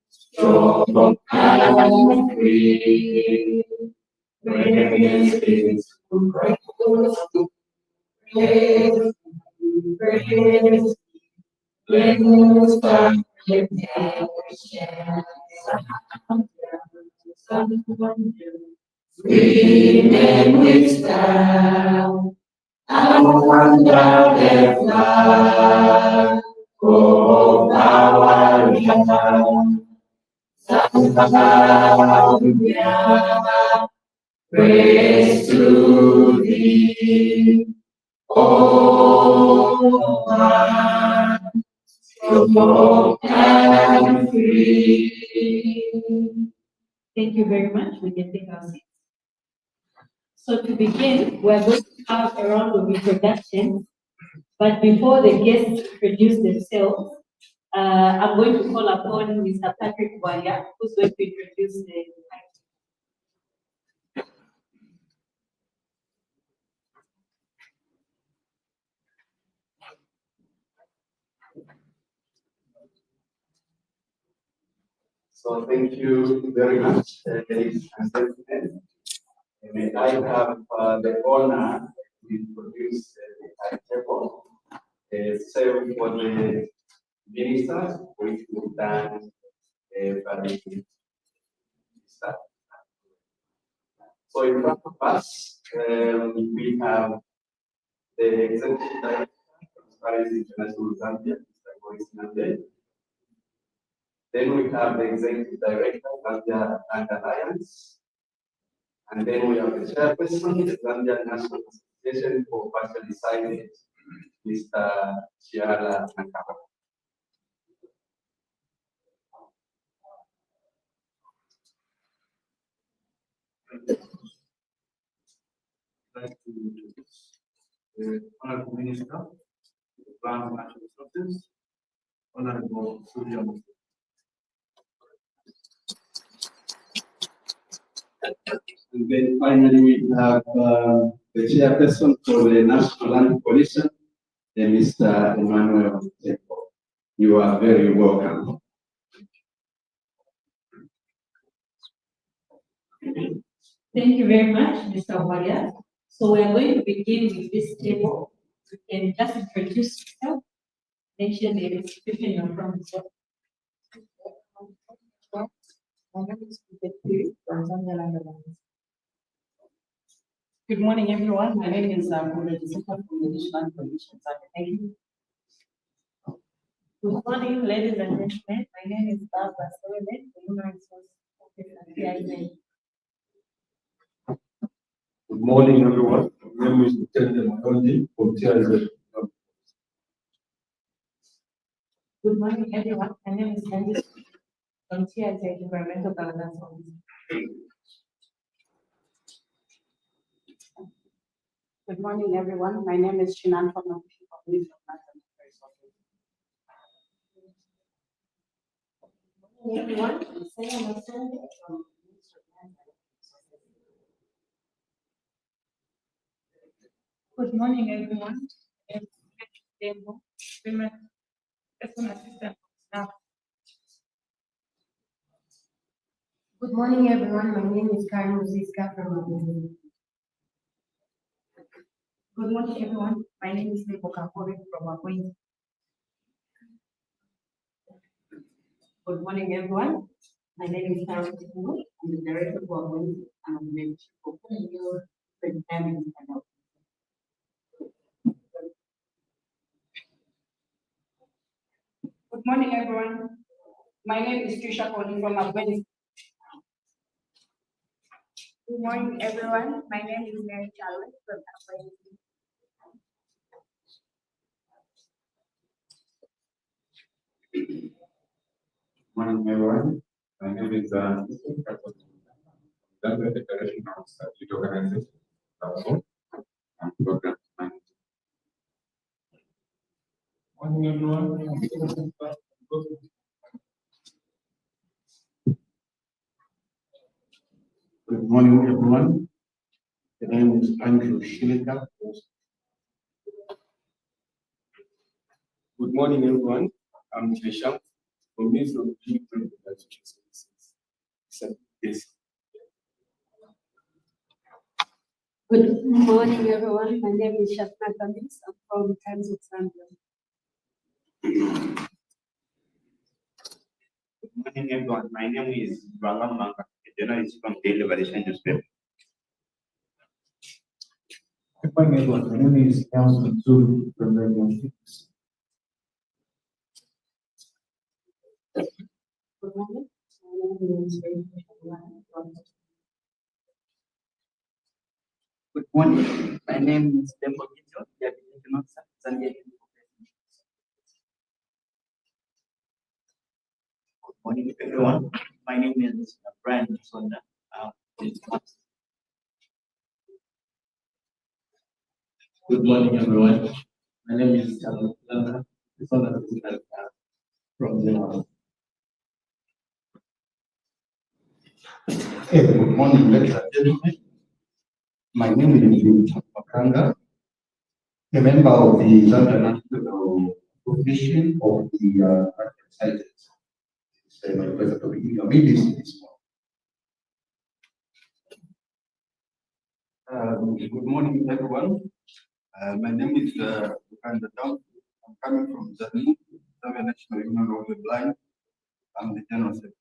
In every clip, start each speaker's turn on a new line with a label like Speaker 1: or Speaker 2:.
Speaker 1: strong and free. Praise is to praise, praise, blessed by redemption, screaming with style, under the flag of our land. Hallelujah, praise to thee, O one, strong and free.
Speaker 2: Thank you very much. We can take our seats. So to begin, we're going to have a round of introductions. But before the guests introduce themselves, I'm going to call upon Mr. Patrick Waya, who's going to introduce the
Speaker 3: So thank you very much, ladies and gentlemen. May I have the honor to introduce the timetable, save for the ministers, which will done by the minister. So in front of us, we have the executive director of Transparency International Zambia, Mr. Boris Nande. Then we have the executive director of Zambia Land Alliance. And then we have the chairperson of the Zambia National Association for Partially Sighted, Mr. Chiara Nakaba.
Speaker 4: I'd like to introduce the Honorable Minister of Land and Natural Resources, Honorable Surya Mukherjee.
Speaker 3: And then finally, we have the chairperson for the National Land Coalition, Mr. Emmanuel Tempo. You are very welcome.
Speaker 2: Thank you very much, Mr. Waya. So we are going to begin with this table. You can just introduce yourself, mention the institution you're from.
Speaker 5: My name is from Zambia Land Alliance. Good morning, everyone. My name is Jessica from the National Commission. Thank you.
Speaker 2: Good morning, ladies and gentlemen. My name is Barbara Soleman, the Human Resource Officer at CIJ.
Speaker 4: Good morning, everyone. My name is Lieutenant Mayondi from TIZ.
Speaker 5: Good morning, everyone. My name is Candice from TIZ Environmental Governance Office. Good morning, everyone. My name is Shinan from the Office of Land and Resources.
Speaker 2: Everyone, I'm Masande from the Ministry of Land and Resources.
Speaker 6: Good morning, everyone. Women, personal assistant staff.
Speaker 7: Good morning, everyone. My name is Karen Muziska from Mabuzi.
Speaker 5: Good morning, everyone. My name is Nebo Kakore from Mabuzi. Good morning, everyone. My name is Karen Muziska. I'm the director of Mabuzi and I'm the chief of the Impairments.
Speaker 6: Good morning, everyone. My name is Trisha Koli from Afghanistan. Good morning, everyone. My name is Mary Chalwell from Afghanistan.
Speaker 4: Good morning, everyone. My name is Zambia Federation of Youth Organization, also, and program manager. Good morning, everyone.
Speaker 8: Good morning, everyone. The name is Andrew Shilika.
Speaker 9: Good morning, everyone. I'm Trisham
Speaker 8: for means of delivering education services. Yes.
Speaker 5: Good morning, everyone. My name is Shafna Kamis. I'm from Times of Zambia.
Speaker 9: Good morning, everyone. My name is Brangam Manga, a journalist from Daily Liberation newspaper.
Speaker 8: Good morning, everyone. My name is Nelson Zulu from Radio Six.
Speaker 5: Good morning. My name is
Speaker 10: Good morning. My name is Dembo Gijo, the Education Officer, Zambia.
Speaker 9: Good morning, everyone. My name is Brian Sonda.
Speaker 8: Good morning, everyone. My name is Charles Langa, the founder of the from the. Hey, good morning, ladies and gentlemen. My name is Makanga, a member of the Zambia National Commission of the Sighted. It's my pleasure to be in your midst this morning.
Speaker 3: Good morning, everyone. My name is Bukanda Town. I'm coming from Zambia National Union of the Blind. I'm the General Secretary.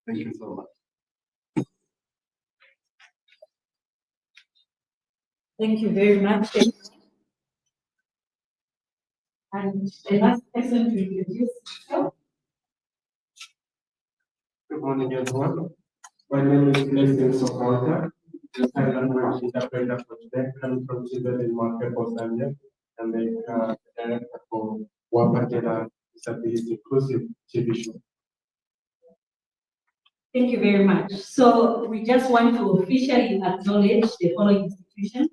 Speaker 3: Thank you so much.
Speaker 2: Thank you very much. And the last person to introduce himself.
Speaker 8: Good morning, everyone. My name is Blessing Sokorta, the sign language interpreter for today, coming from Children Market for Zambia, and the director for Wapatela Disability Inclusive TV show.
Speaker 2: Thank you very much. So we just want to officially acknowledge the following institutions: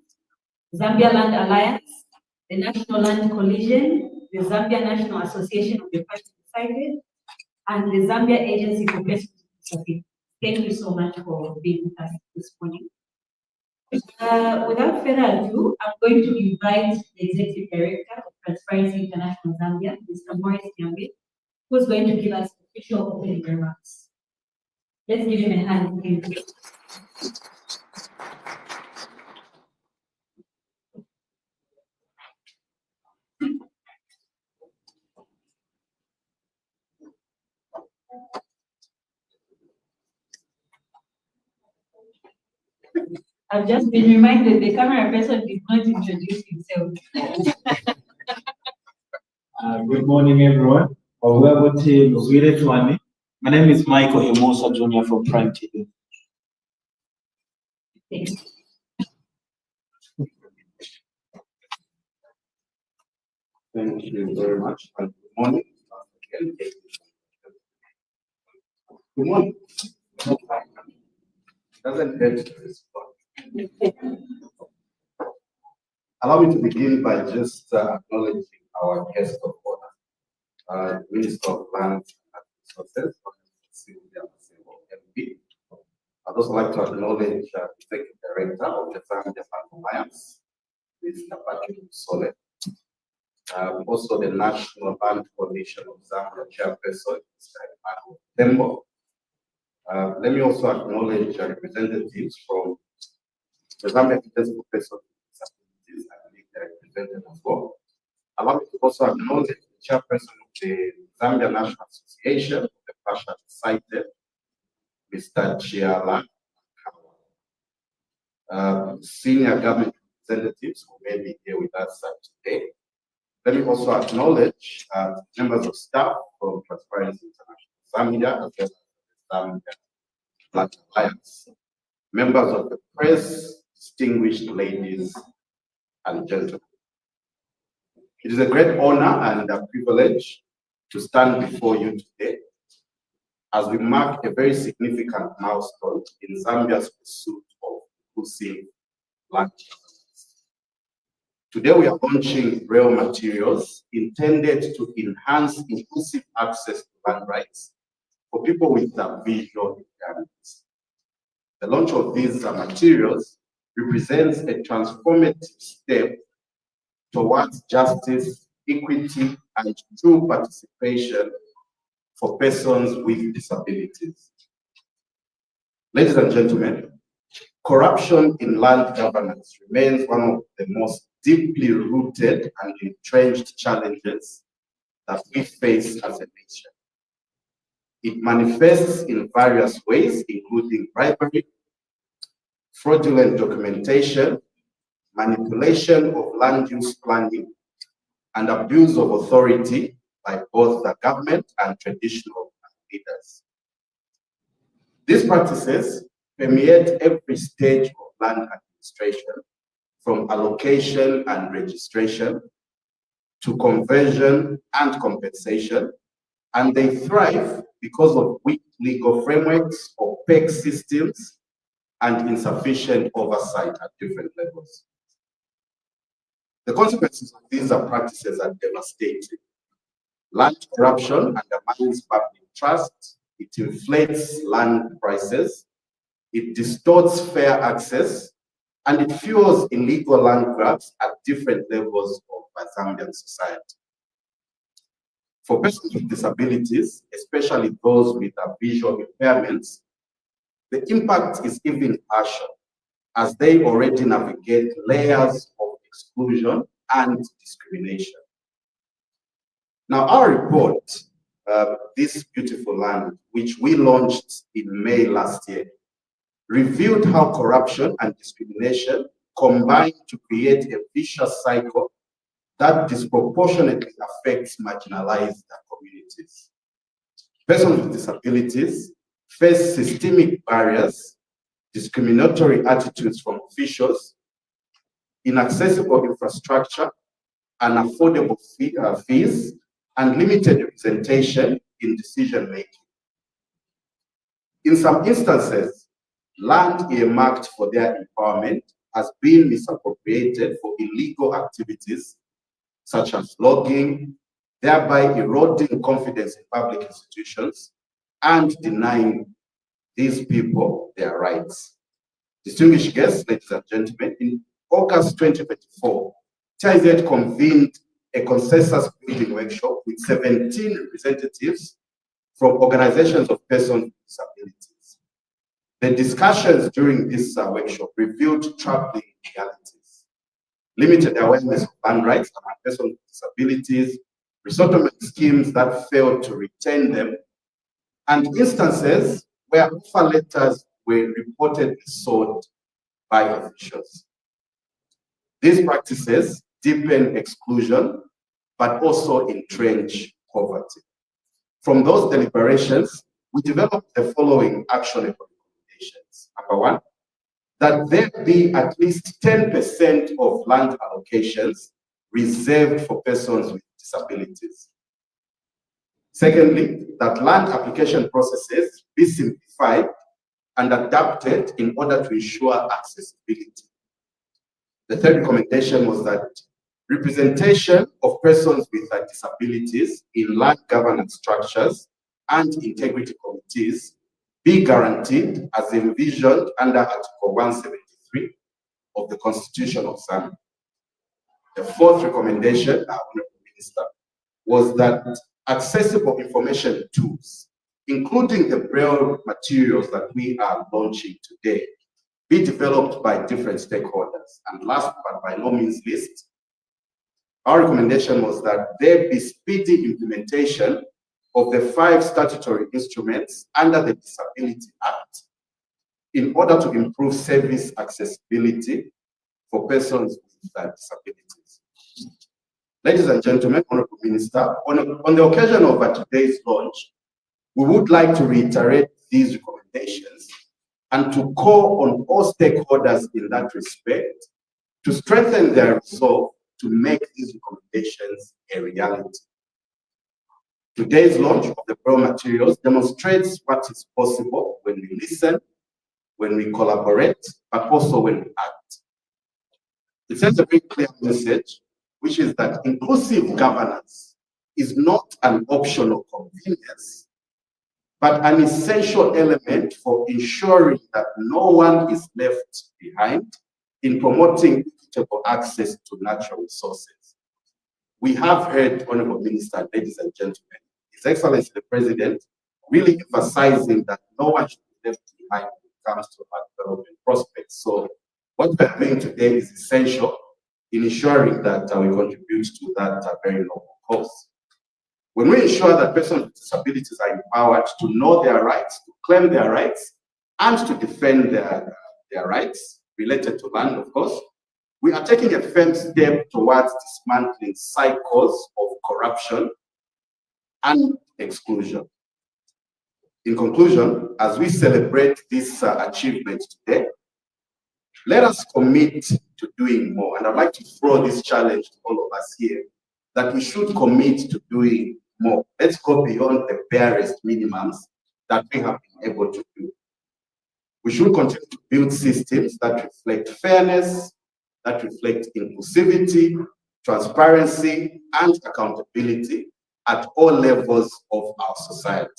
Speaker 2: Zambia Land Alliance, the National Land Coalition, the Zambia National Association of the Partially Sighted, and the Zambia Agency for Persons with Disabilities. Thank you so much for being with us this morning. Without further ado, I'm going to invite the Executive Director of Transparency International Zambia, Mr. Morris Nyambe, who's going to give us official opening remarks. Let's give him a hand, please. I've just been reminded the camera person did not introduce himself.
Speaker 11: Good morning, everyone. My name is Michael Himosa Jr. from Prime TV.
Speaker 2: Thanks.
Speaker 3: Thank you very much. And good morning. Good morning. Doesn't hurt to respond. Allow me to begin by just acknowledging our guest of honor, Minister of Lands and Resources, MP. I'd also like to acknowledge the Executive Director of the Zambia Land Alliance, Mr. Patrick Sole. Also the National Land Coalition of Zambia Chairperson, Mr. Emmanuel Tembo. Let me also acknowledge representatives from the Zambia Agency for Persons with Disabilities. I believe they're represented as well. Allow me to also acknowledge the chairperson of the Zambia National Association of the Partially Sighted, Mr. Chiala. Senior government representatives who may be here with us today. Let me also acknowledge members of staff from Transparency International Zambia, as well as the Zambia Land Alliance, members of the press, distinguished ladies and gentlemen. It is a great honor and a privilege to stand before you today as we mark a very significant milestone in Zambia's pursuit of inclusive land justice. Today we are launching Braille materials intended to enhance inclusive access to land rights for people with visual impairments. The launch of these materials represents a transformative step towards justice, equity, and true participation
Speaker 8: for persons with disabilities. Ladies and gentlemen, corruption in land governance remains one of the most deeply rooted and entrenched challenges that we face as a nation. It manifests in various ways, including bribery, fraudulent documentation, manipulation of land use planning, and abuse of authority by both the government and traditional leaders. These practices permeate every stage of land administration, from allocation and registration to conversion and compensation, and they thrive because of weak legal frameworks, opaque systems, and insufficient oversight at different levels. The consequences of these practices are devastating. Land corruption undermines public trust, it inflates land prices, it distorts fair access, and it fuels illegal land grabs at different levels of Zambian society. For persons with disabilities, especially those with visual impairments, the impact is even harsher, as they already navigate layers of exclusion and discrimination. Now, our report, This Beautiful Land, which we launched in May last year, revealed how corruption and discrimination combine to create a vicious cycle that disproportionately affects marginalized communities. Persons with disabilities face systemic barriers, discriminatory attitudes from officials, inaccessible infrastructure, unaffordable fees, and limited representation in decision-making. In some instances, land earmarked for their empowerment has been misappropriated for illegal activities such as logging, thereby eroding confidence in public institutions and denying these people their rights. Distinguished guests, ladies and gentlemen, in August 2024, TIZ convened a consensus building workshop with 17 representatives from organizations of persons with disabilities. The discussions during this workshop revealed troubling realities: limited awareness of land rights among persons with disabilities, resettlement schemes that failed to retain them, and instances where offer letters were reportedly sought by officials. These practices deepen exclusion, but also entrench poverty. From those deliberations, we developed the following actionable recommendations. Number one, that there be at least 10% of land allocations reserved for persons with disabilities. Secondly, that land application processes be simplified and adapted in order to ensure accessibility. The third recommendation was that representation of persons with disabilities in land governance structures and integrity committees be guaranteed as envisioned under Article 173 of the Constitution of Zambia. The fourth recommendation, Honorable Minister, was that accessible information tools, including the Braille materials that we are launching today, be developed by different stakeholders. And last but by no means least, our recommendation was that there be speedy implementation of the 5 statutory instruments under the Disability Act in order to improve service accessibility for persons with disabilities. Ladies and gentlemen, Honorable Minister, on the occasion of today's launch, we would like to reiterate these recommendations and to call on all stakeholders in that respect to strengthen their resolve to make these recommendations a reality. Today's launch of the Braille materials demonstrates what is possible when we listen, when we collaborate, but also when we act. It sends a very clear message, which is that inclusive governance is not an optional convenience, but an essential element for ensuring that no one is left behind in promoting equitable access to natural resources. We have heard, Honorable Minister, ladies and gentlemen, His Excellency the President, really emphasizing that no one should be left behind when it comes to our development prospects. So what we are doing today is essential in ensuring that we contribute to that very noble cause. When we ensure that persons with disabilities are empowered to know their rights, to claim their rights, and to defend their rights related to land, of course, we are taking a firm step towards dismantling cycles of corruption and exclusion. In conclusion, as we celebrate this achievement today, let us commit to doing more. And I'd like to throw this challenge to all of us here, that we should commit to doing more. Let's go beyond the barest minimums that we have been able to do. We should continue to build systems that reflect fairness, that reflect inclusivity, transparency, and accountability at all levels of our society.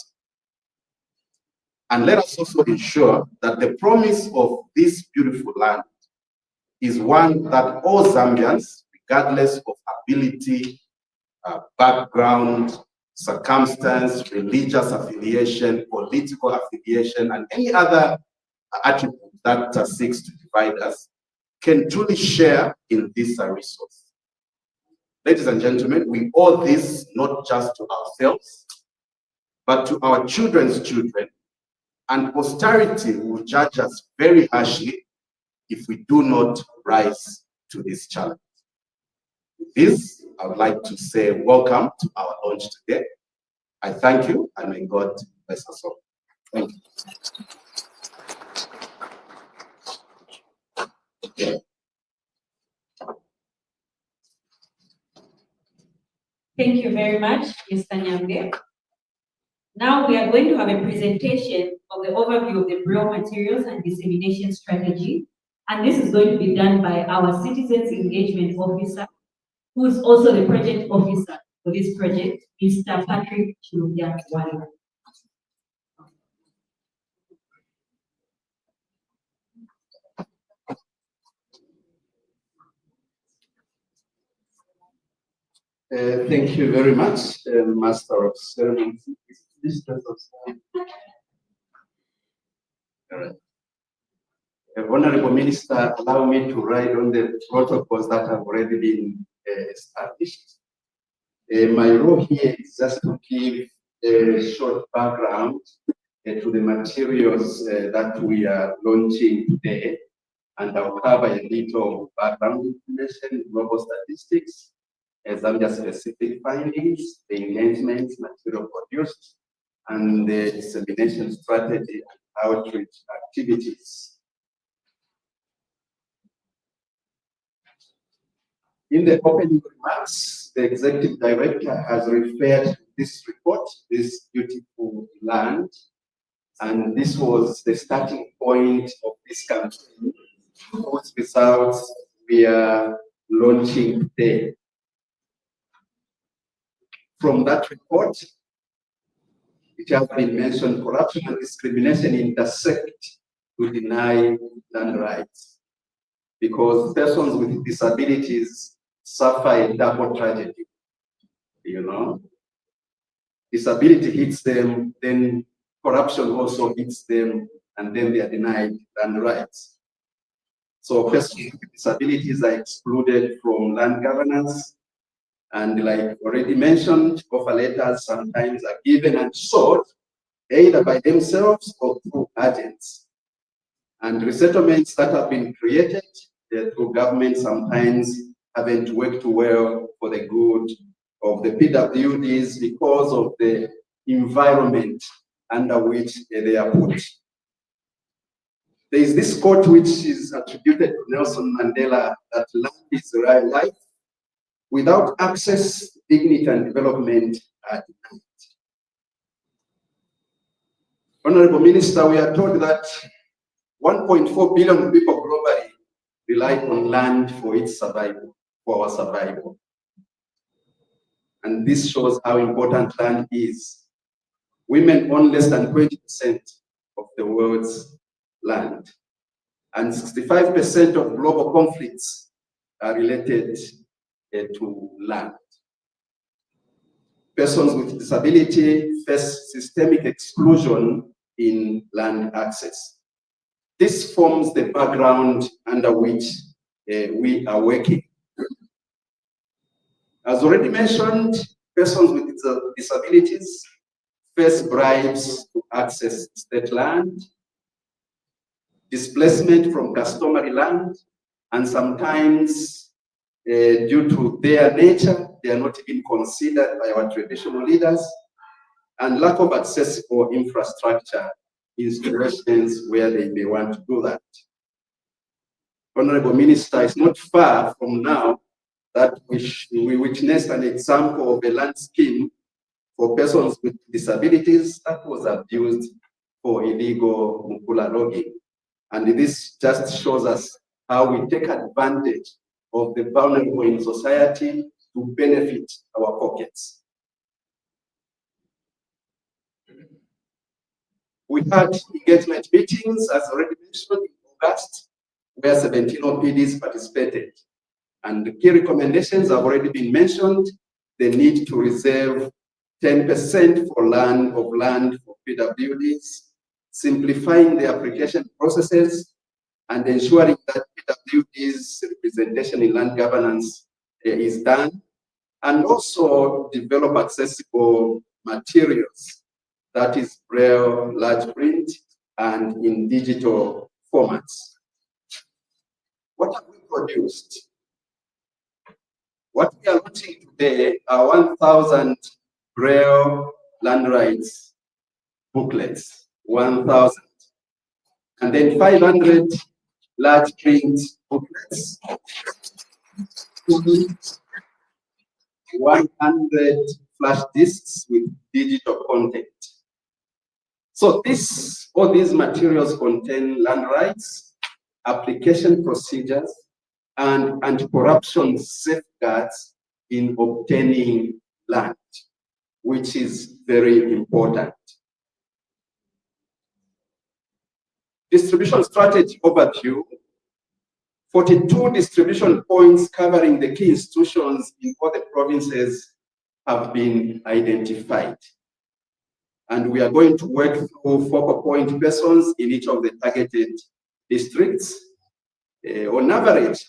Speaker 8: And let us also ensure that the promise of this beautiful land is one that all Zambians, regardless of ability, background, circumstance, religious affiliation, political affiliation, and any other attribute that seeks to divide us, can truly share in this resource. Ladies and gentlemen, we owe this not just to ourselves, but to our children's children, and posterity will judge us very harshly if we do not rise to this challenge. With this, I would like to say welcome to our launch today. I thank you, and may God bless us all. Thank you.
Speaker 2: Thank you very much, Mr. Nyambe. Now we are going to have a presentation of the overview of the Braille materials and dissemination strategy. And this is going to be done by our Citizens Engagement Officer, who is also the project officer for this project, Mr. Patrick Chilubya-Wali.
Speaker 8: Thank you very much, Master of Ceremonies. All right. Honorable Minister, allow me to ride on the protocols that have already been established. My role here is just to give a short background to the materials that we are launching today, and I'll cover a little background information, global statistics, Zambia-specific findings, the engagements, material produced, and the dissemination strategy and outreach activities. In the opening remarks, the Executive Director has referred to this report, this beautiful land, and this was the starting point of this campaign, whose results we are launching today. From that report, it has been mentioned, corruption and discrimination intersect to deny land rights, because persons with disabilities suffer a double tragedy. You know, disability hits them, then corruption also hits them, and then they are denied land rights. So persons with disabilities are excluded from land governance, and like already mentioned, offer letters sometimes are given and sought either by themselves or through agents. And resettlements that have been created through government sometimes haven't worked well for the good of the PWDs because of the environment under which they are put. There is this quote which is attributed to Nelson Mandela, that land is life. Without access, dignity and development are denied. Honorable Minister, we are told that 1.4 billion people globally rely on land for its survival, for our survival. And this shows how important land is. Women own less than 20% of the world's land. And 65% of global conflicts are related to land.
Speaker 3: persons with disability face systemic exclusion in land access. This forms the background under which we are working. As already mentioned, persons with disabilities face bribes to access state land, displacement from customary land, and sometimes due to their nature, they are not even considered by our traditional leaders, and lack of accessible infrastructure in situations where they may want to do that. Honorable Minister, it's not far from now that we witnessed an example of a land scheme for persons with disabilities that was abused for illegal mukula logging. And this just shows us how we take advantage of the vulnerable in society to benefit our pockets. We had engagement meetings, as already mentioned, in August, where 17 OPDs participated. And the key recommendations have already been mentioned. The need to reserve 10% for land for PWDs, simplifying the application processes, and ensuring that PWDs representation in land governance is done, and also develop accessible materials, that is Braille, large print, and in digital formats. What have we produced? What we are launching today are 1,000 Braille land rights booklets, 1,000. And then 500 large print booklets, 100 flash disks with digital content. So all these materials contain land rights, application procedures, and anti-corruption safeguards in obtaining land, which is very important. Distribution strategy overview. 42 distribution points covering the key institutions in all the provinces have been identified. And we are going to work through focal point persons in each of the targeted districts. On average,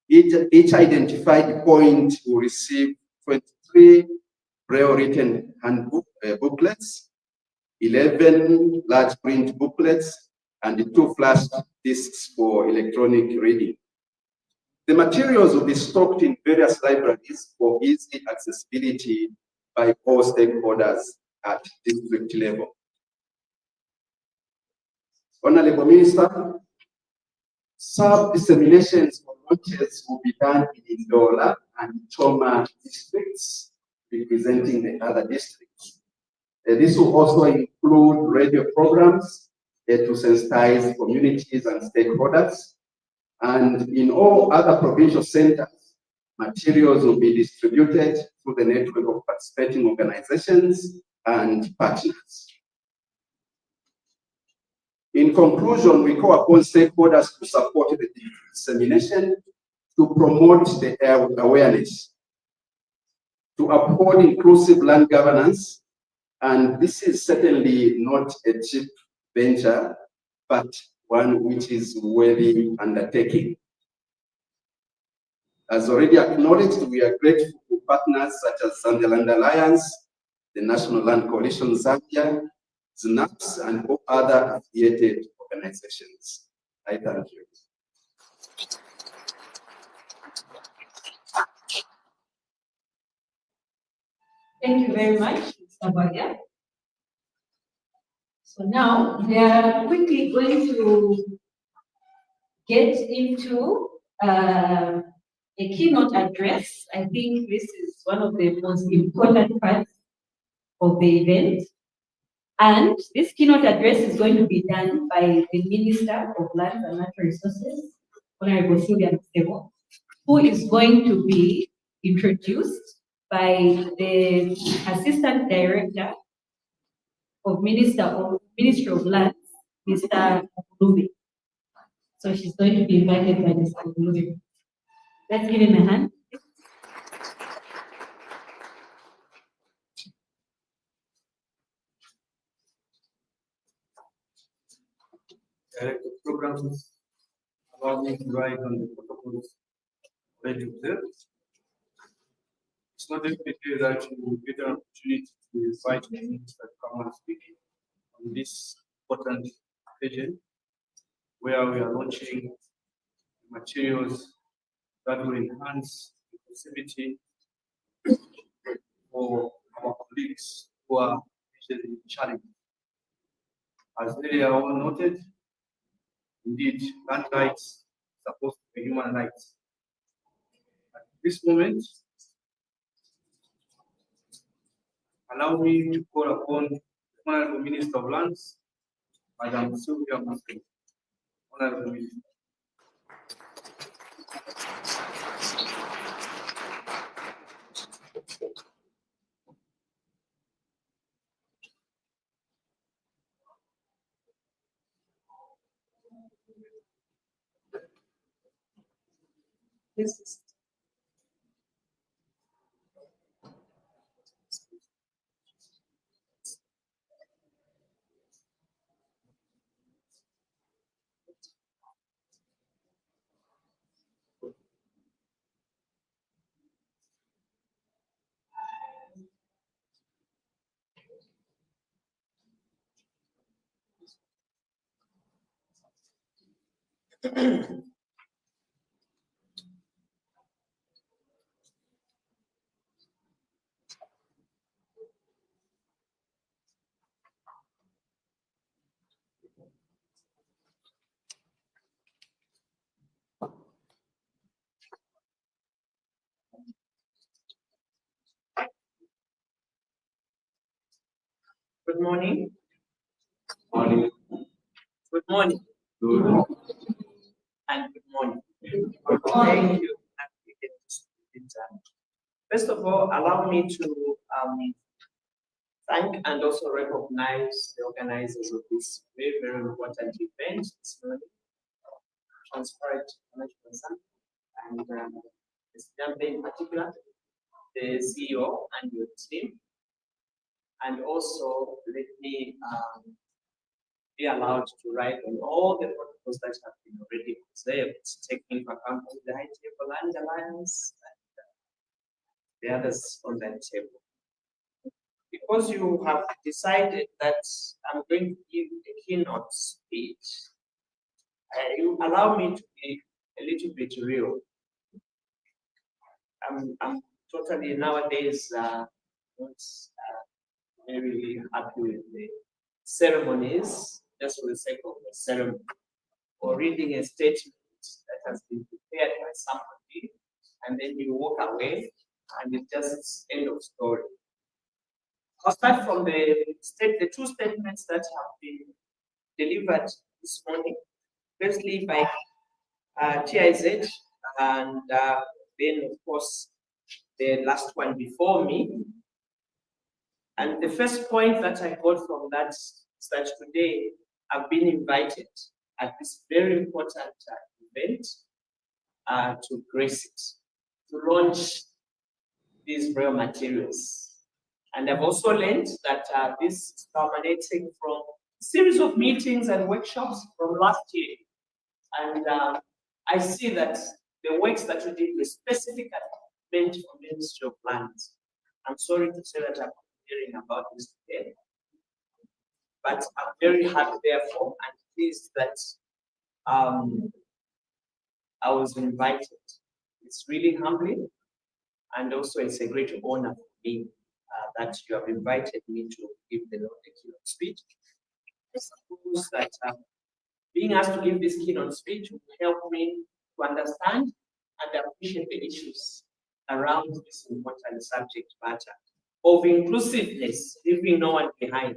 Speaker 3: each identified point will receive 23 Braille written handbook booklets, 11 large print booklets, and 2 flash disks for electronic reading. The materials will be stocked in various libraries for easy accessibility by all stakeholders at district level. Honorable Minister, sub-disseminations of launches will be done in Ndola and Choma districts, representing the other districts. This will also include radio programs to sensitize communities and stakeholders. And in all other provincial centers, materials will be distributed through the network of participating organizations and partners. In conclusion, we call upon stakeholders to support the dissemination, to promote the awareness, to uphold inclusive land governance, and this is certainly not a cheap venture, but one which is worthy undertaking. As already acknowledged, we are grateful to partners such as Zambia Land Alliance, the National Land Coalition Zambia, ZNAPS, and all other affiliated organizations. I thank you.
Speaker 2: Thank you very much, Mr. Bagia. So now we are quickly going to get into a keynote address. I think this is one of the most important parts of the event. And this keynote address is going to be done by the Minister of Lands and Natural Resources, Honorable Sylvia Msebo, who is going to be introduced by the Assistant Director of Ministry of Lands, Mr. Lube. So she's going to be invited by Mr. Lube. Let's give him a hand.
Speaker 4: Director of Programs, allow me to write on the protocols already observed. It's not every day that you get an opportunity to invite things that come and speak on this important occasion where we are launching materials that will enhance inclusivity for our colleagues who are visually challenged. As earlier all noted, indeed, land rights are supposed to be human rights. At this moment, allow me to call upon the Honorable Minister of Lands, Madam Sylvia Muskel. Honorable Minister.
Speaker 12: Yes. Good morning.
Speaker 3: Morning.
Speaker 12: Good morning.
Speaker 3: Good.
Speaker 12: And good morning. Thank you. First of all, allow me to thank and also recognize the organizers of this very, very important event this morning, Transparent Management Summit, and Ms. Jambe in particular, the CEO and your team. And also, let me be allowed to write on all the protocols that have been already observed, taking into account the High Table and Alliance and the others on that table. Because you have decided that I'm going to give a keynote speech, you allow me to be a little bit real. I'm totally nowadays not very happy with the ceremonies, just for the sake of the ceremony, or reading a statement that has been prepared by somebody, and then you walk away, and it's just end of story. I'll start from the two statements that have been delivered this morning. Firstly, by TIZ, and then, of course, the last one before me. And the first point that I got from that is that today I've been invited at this very important event to grace it, to launch these Braille materials. And I've also learned that this is culminating from a series of meetings and workshops from last year. And I see that the works that we did were specifically meant for Ministry of Lands. I'm sorry to say that I'm hearing about this today, but I'm very happy, therefore, and pleased that I was invited. It's really humbling, and also it's a great honor for me that you have invited me to give the keynote speech. I suppose that being asked to give this keynote speech will help me to understand and appreciate the issues around this important subject matter of inclusiveness, leaving no one behind.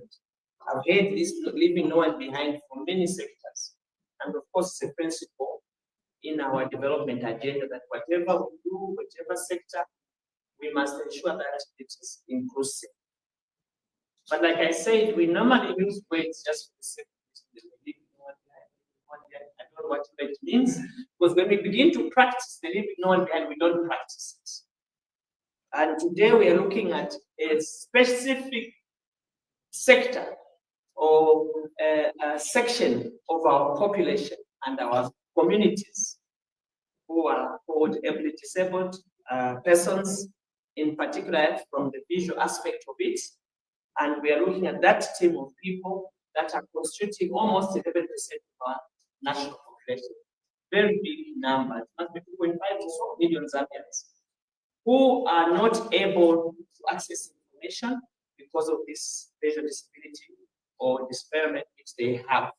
Speaker 12: I've heard this leaving no one behind from many sectors. And of course, it's a principle in our development agenda that whatever we do, whatever sector, we must ensure that it is inclusive. But like I said, we normally use words just for the sake of leaving no one behind. I don't know what it means, because when we begin to practice the leaving no one behind, we don't practice it. And today we are looking at a specific sector or a section of our population and our communities who are called ably disabled persons, in particular from the visual aspect of it. And we are looking at that team of people that are constituting almost 11% of our national population. Very big number, it must be 2.5 to so million Zambians who are not able to access information because of this visual disability or impairment which they have.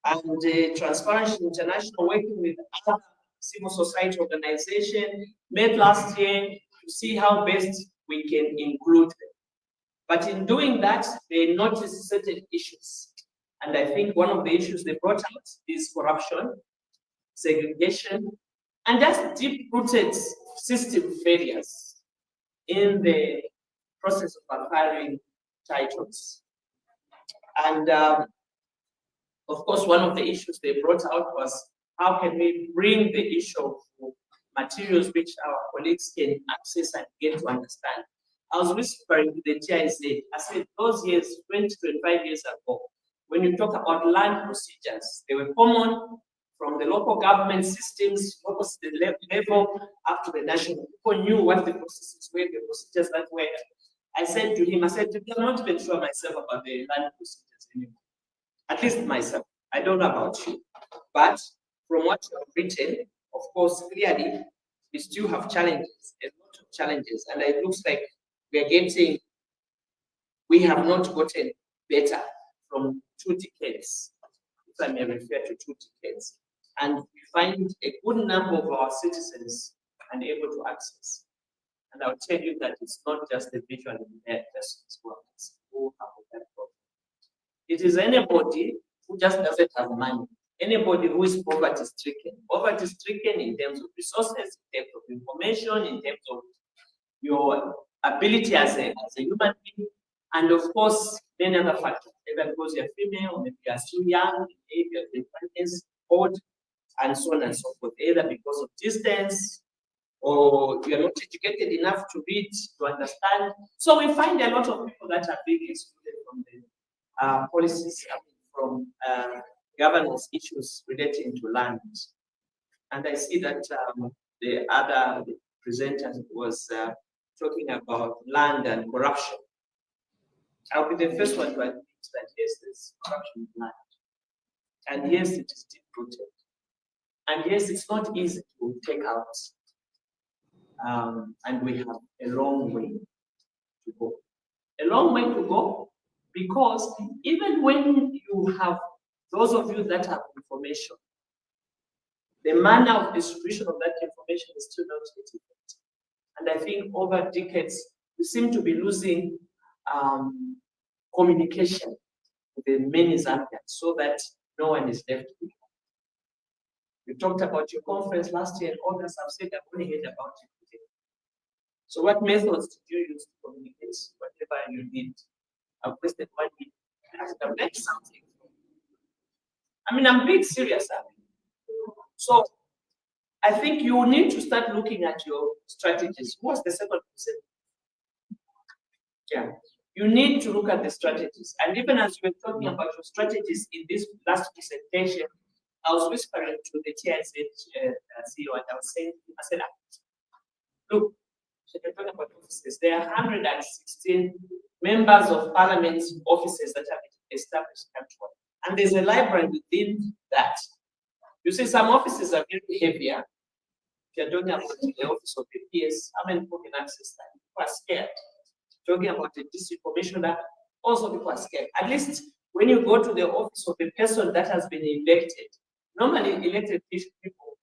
Speaker 12: And Transparency International, working with other civil society organizations, met last year to see how best we can include them. But in doing that, they noticed certain issues. And I think one of the issues they brought out is corruption, segregation, and just deep-rooted system failures in the process of acquiring titles. And of course, one of the issues they brought out was how can we bring the issue of materials which our colleagues can access and get to understand. I was whispering to the GIZ, I said those years, 20, 25 years ago, when you talk about land procedures, they were common from the local government systems, local level up to the national. People knew what the processes were, the procedures that were. I said to him, I said, I'm not even sure myself about the land procedures anymore. At least myself. I don't know about you. But from what you have written, of course, clearly, we still have challenges, a lot of challenges. And it looks like we have not gotten better from 2 decades, if I may refer to 2 decades. And we find a good number of our citizens unable to access. And I'll tell you that it's not just the visually impaired persons who have that problem. It is anybody who just doesn't have money, anybody who is poverty-stricken. Poverty-stricken in terms of resources, in terms of information, in terms of your ability as a human being, and of course, many other factors, either because you're female, or maybe you're still young, maybe you're pregnancy, old, and so on and so forth, either because of distance, or you're not educated enough to read, to understand. So we find a lot of people that are being excluded from the policies, from governance issues relating to land. And I see that the other presenter was talking about land and corruption. I'll be the first one to admit that yes, there's corruption in land. And yes, it is deep-rooted. And yes, it's not easy to take out. And we have a long way to go. A long way to go, because even when you have those of you that have information, the manner of distribution of that information is still not yet effective. And I think over decades, we seem to be losing communication with the many Zambians so that no one is left behind. We talked about your conference last year in August. I've said I've only heard about it today. So what methods did you use to communicate whatever you did? I've wasted 1 week. I've learned something. I mean, I'm being serious. So I think you need to start looking at your strategies. What's the second percent? Yeah. You need to look at the strategies. And even as you were talking about your strategies in this last presentation, I was whispering to the TIZ CEO and I was saying, I said, look, you're talking about offices. There are 116 members of parliament offices that have been established countrywide. And there's a library within that. You see, some offices are very heavier. If you're talking about the office of the PS, how many people can access that? People are scared. Talking about the district commissioner, also people are scared. At least when you go to the office of the person that has been elected, normally elected people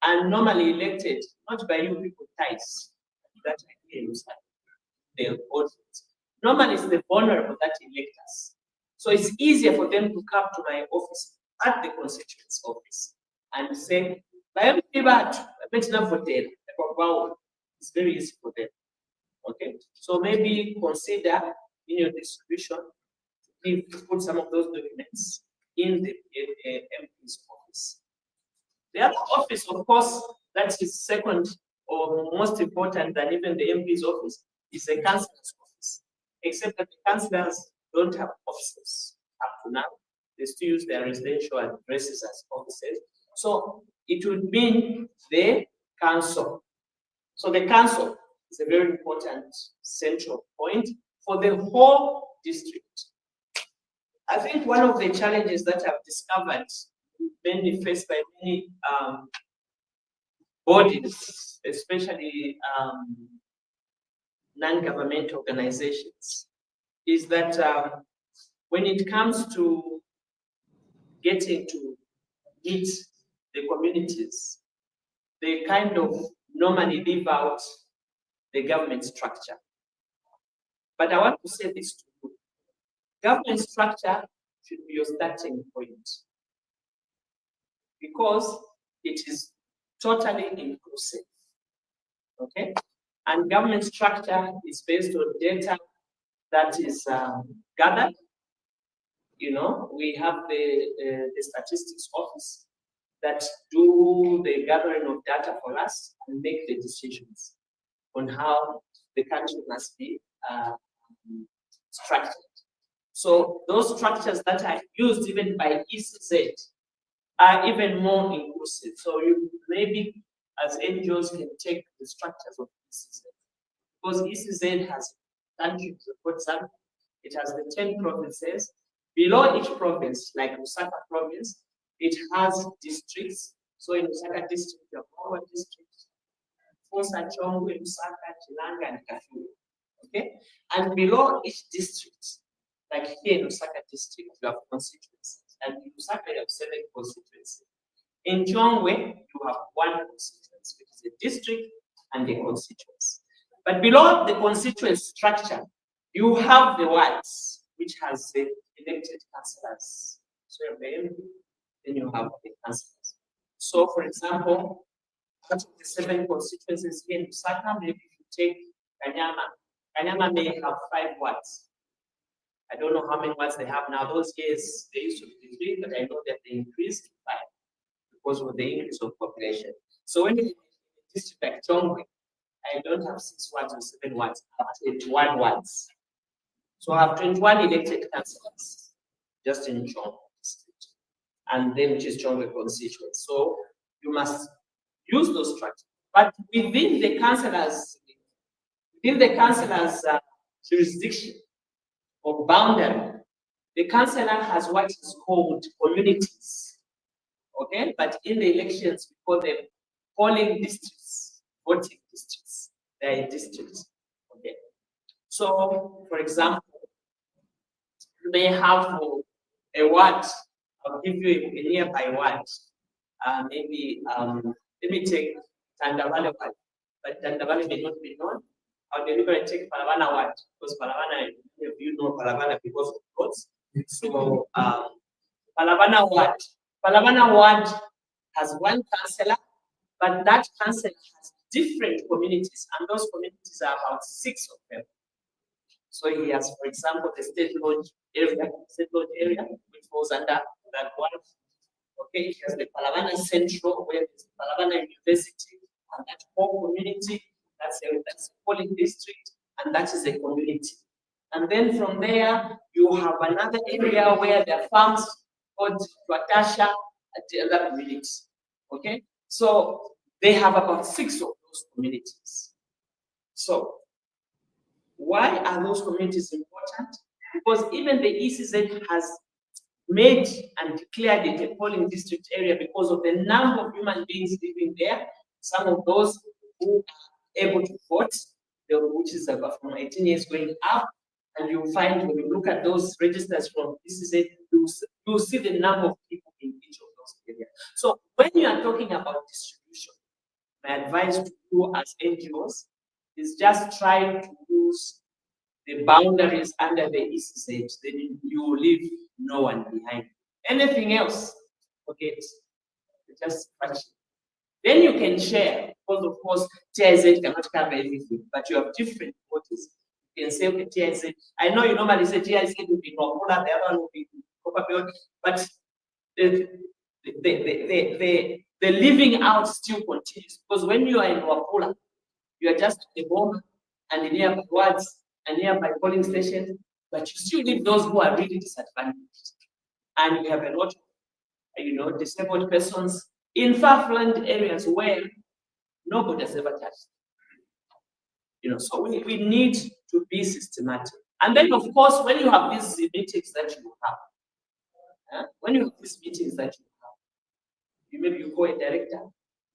Speaker 12: are normally elected, not by you people ties. That idea you said, the audience. Normally it's the vulnerable that elect us. So it's easier for them to come to my office at the constituent's office and say, it's very easy for them. Okay, so maybe consider in your distribution to put some of those documents in the MP's office. The other office, of course, that is second or most important than even the MP's office is the councillor's office, except that the councillors don't have offices. to now. They still use their residential addresses as offices. So it would mean the council. So the council is a very important central point for the whole district. I think one of the challenges that I've discovered mainly faced by many bodies, especially non-government organizations, is that when it comes to getting to meet the communities, they kind of normally leave out the government structure. But I want to say this to you. Government structure should be your starting point because it is totally inclusive. Okay? And government structure is based on data that is gathered. You know, we have the statistics office that do the gathering of data for us and make the decisions on how the country must be structured. So those structures that are used even by ECZ are even more inclusive. So you maybe as NGOs can take the structures of ECZ because ECZ has countries, for example, it has the 10 provinces. Below each province, like Lusaka province, it has districts. So in Lusaka district, you have Mongwe district, Fosa, Chongwe, Lusaka, Chilanga, and Kafue. Okay? And below each district, like here in Lusaka district, you have constituencies. And in Lusaka, you have 7 constituencies. In Chongwe, you have 1 constituency, which is a district and a constituency. But below the constituent structure, you have the wards, which has the elected councillors. So you have the MP, then you have the councillors. So, for example, out of the 7 constituencies here in Lusaka, maybe if you take Kanyama, Kanyama may have 5 wards. I don't know how many wards they have now. Those years, they used to be 3, but I know that they increased to 5 because of the increase of population. So when you have a district like Chongwe, I don't have 6 wards or 7 wards, I have 21 wards. So I have 21 elected councillors just in Chongwe district, and then which is Chongwe constituency. So you must use those structures. But within the councillors' jurisdiction or boundary, the councillor has what is called communities. Okay, but in the elections, we call them polling districts, voting districts. They are districts. Okay. So, for example, you may have a ward. I'll give you a nearby ward. Maybe let me take Tandavale ward, but Tandavale may not be known. I'll deliberately take Palavana ward because Palavana, you know Palavana because of roads. So Palavana ward has 1 councillor, but that councillor has different communities, and those communities are about 6 of them. So he has, for example, the state lodge area, which falls under that one. Okay, he has the Palavana Central, where there's Palavana University, and that whole community, that's a polling district, and that is a community. And then from there, you have another area where there are farms called Watasha at the other communities. Okay, so they have about 6 of those communities. So why are those communities important? Because even the ECZ has made and declared it a polling district area because of the number of human beings living there. Some of those who are able to vote, which is about from 18 years going up, and you'll find when you look at those registers from ECZ, you'll see the number of people in each of those areas. So when you are talking about distribution, my advice to you as NGOs is just try to use the boundaries under the ECZ, then you leave no one behind. Anything else, forget. Just scratch it. Then you can share, because of course TIZ cannot cover everything, but you have different quotas. You can say, okay, TIZ. I know you normally say TIZ will be Nwapula, the other one will be Copperfield, but the living out still continues, because when you are in Nwapula, you are just at the border and the nearby wards and nearby polling stations, but you still leave those who are really disadvantaged. And we have a lot of, disabled persons in far-flung areas where nobody has ever touched. So we need to be systematic. And then, of course, when you have these meetings that you have, maybe you call a director,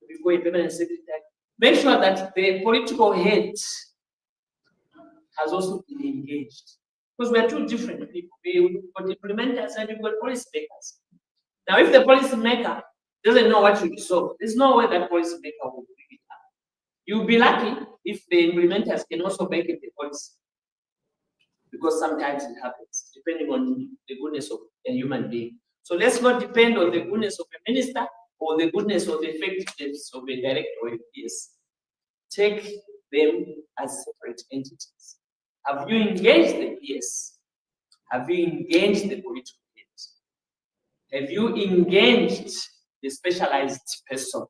Speaker 12: you call a permanent secretary, make sure that the political head has also been engaged. Because we are two different people. We've got implementers and we've got policymakers. Now, if the policymaker doesn't know what to solve, there's no way that policymaker will bring it up. You'll be lucky if the implementers can also make it a policy. Because sometimes it happens, depending on the goodness of a human being. So let's not depend on the goodness of a minister or the goodness or the effectiveness of a director or a PS. Take them as separate entities. Have you engaged the PS? Have you engaged the political head? Have you engaged the specialized person,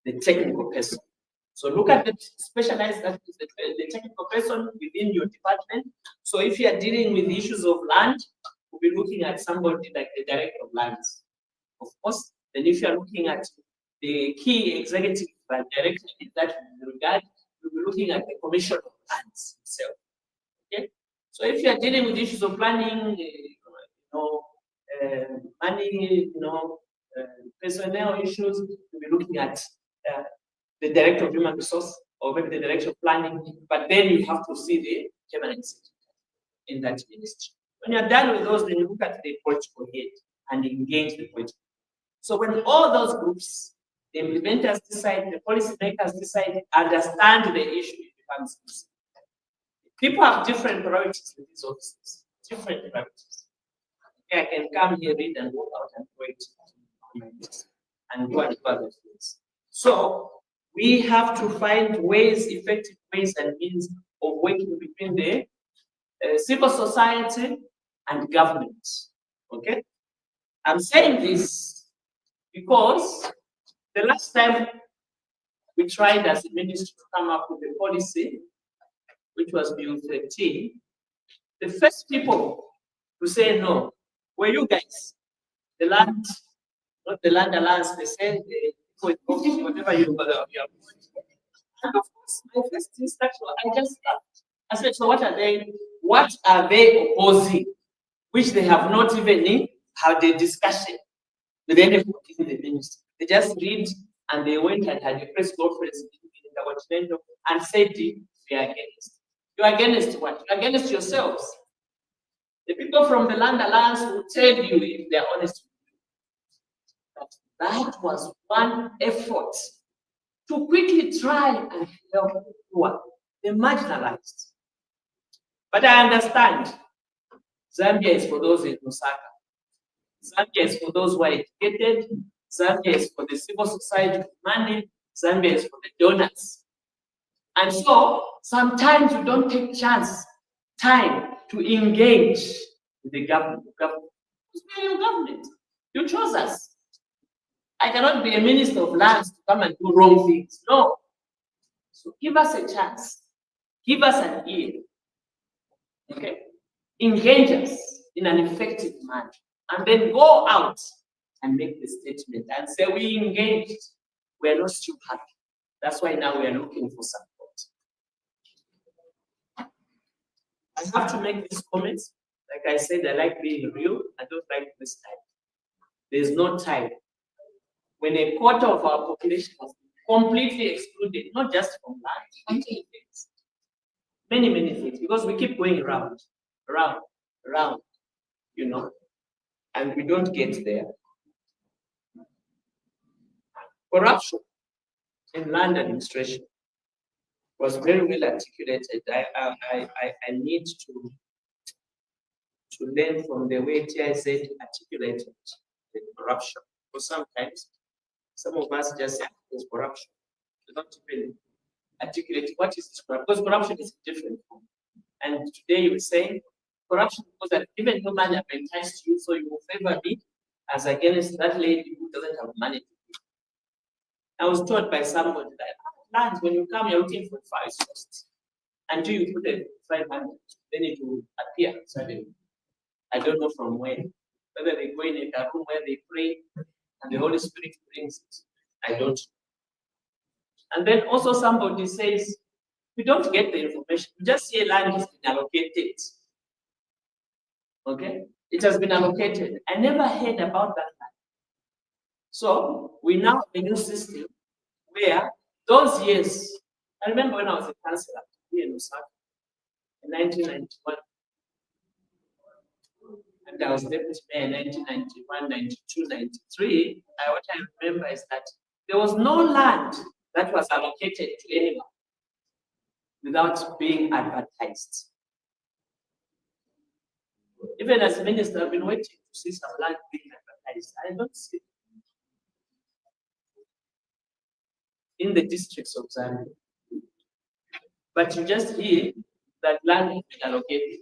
Speaker 12: the technical person? So look at the specialized, that is the technical person within your department. So if you are dealing with issues of land, we'll be looking at somebody like the director of lands. Of course, then if you are looking at the key executive director in that regard, we'll be looking at the commissioner of lands itself. Okay? So if you are dealing with issues of planning, money, personnel issues, we'll be looking at the director of human resource or maybe the director of planning, but then you have to see the permanent secretary in that ministry. When you're done with those, then you look at the political head and engage the political. So when all those groups, the implementers decide, the policymakers decide, understand the issue, it becomes easy. People have different priorities with these offices, different priorities. Okay, I can come here, read and walk out and wait and do other things. So we have to find ways, effective ways and means of working between the civil society and government. Okay? I'm saying this because the last time we tried as a ministry to come up with a policy, which was Bill 13, the first people to say no were you guys. The land, not the land alliance, they said whatever you have. And of course, my first instruction, I said, so what are they opposing, which they have not even had a discussion with anybody in the ministry. They just read and they went and had a press conference in the continental and said we are against. You are against what? You are against yourselves. The people from the Land Alliance will tell you if they are honest with you. That was one effort to quickly try and help the poor, the marginalized. But I understand Zambia is for those in Lusaka. Zambia is for those who are educated. Zambia is for the civil society with money. Zambia is for the donors. And so sometimes you don't take time to engage with the government. It's your government. You chose us. I cannot be a minister of lands to come and do wrong things. No. So give us a chance. Give us an ear. Okay? Engage us in an effective manner. And then go out and make the statement and say we engaged. We are not still happy. That's why now we are looking for support. I have to make these comments. Like I said, I like being real. I don't like this time. There's no time. When a quarter of our population has been completely excluded, not just from land, many things, because we keep going around, and we don't get there. Corruption in land administration was very well articulated. I need to learn from the way TIZ articulated the corruption. Because sometimes some of us just say there's corruption. They don't even articulate what is this corruption. Because corruption is different. And today you were saying corruption because I've given you money, I've enticed you, so you will favor me as against that lady who doesn't have money to give. I was told by somebody that lands, when you come, you're looking for 5 first. Until you put a 500, then it will appear suddenly. I don't know from where. Whether they go in a room where they pray and the Holy Spirit brings it, I don't know. And then also somebody says, we don't get the information. We just see a land has been allocated. Okay? It has been allocated. I never heard about that land. So we now have a new system where those years, I remember when I was a councillor here in Osaka in 1991, and I was deputy mayor in 1991, 92, 93. What I remember is that there was no land that was allocated to anyone without being advertised. Even as minister, I've been waiting to see some land being advertised. I don't see it in the districts of Zambia. But you just hear that land has been allocated.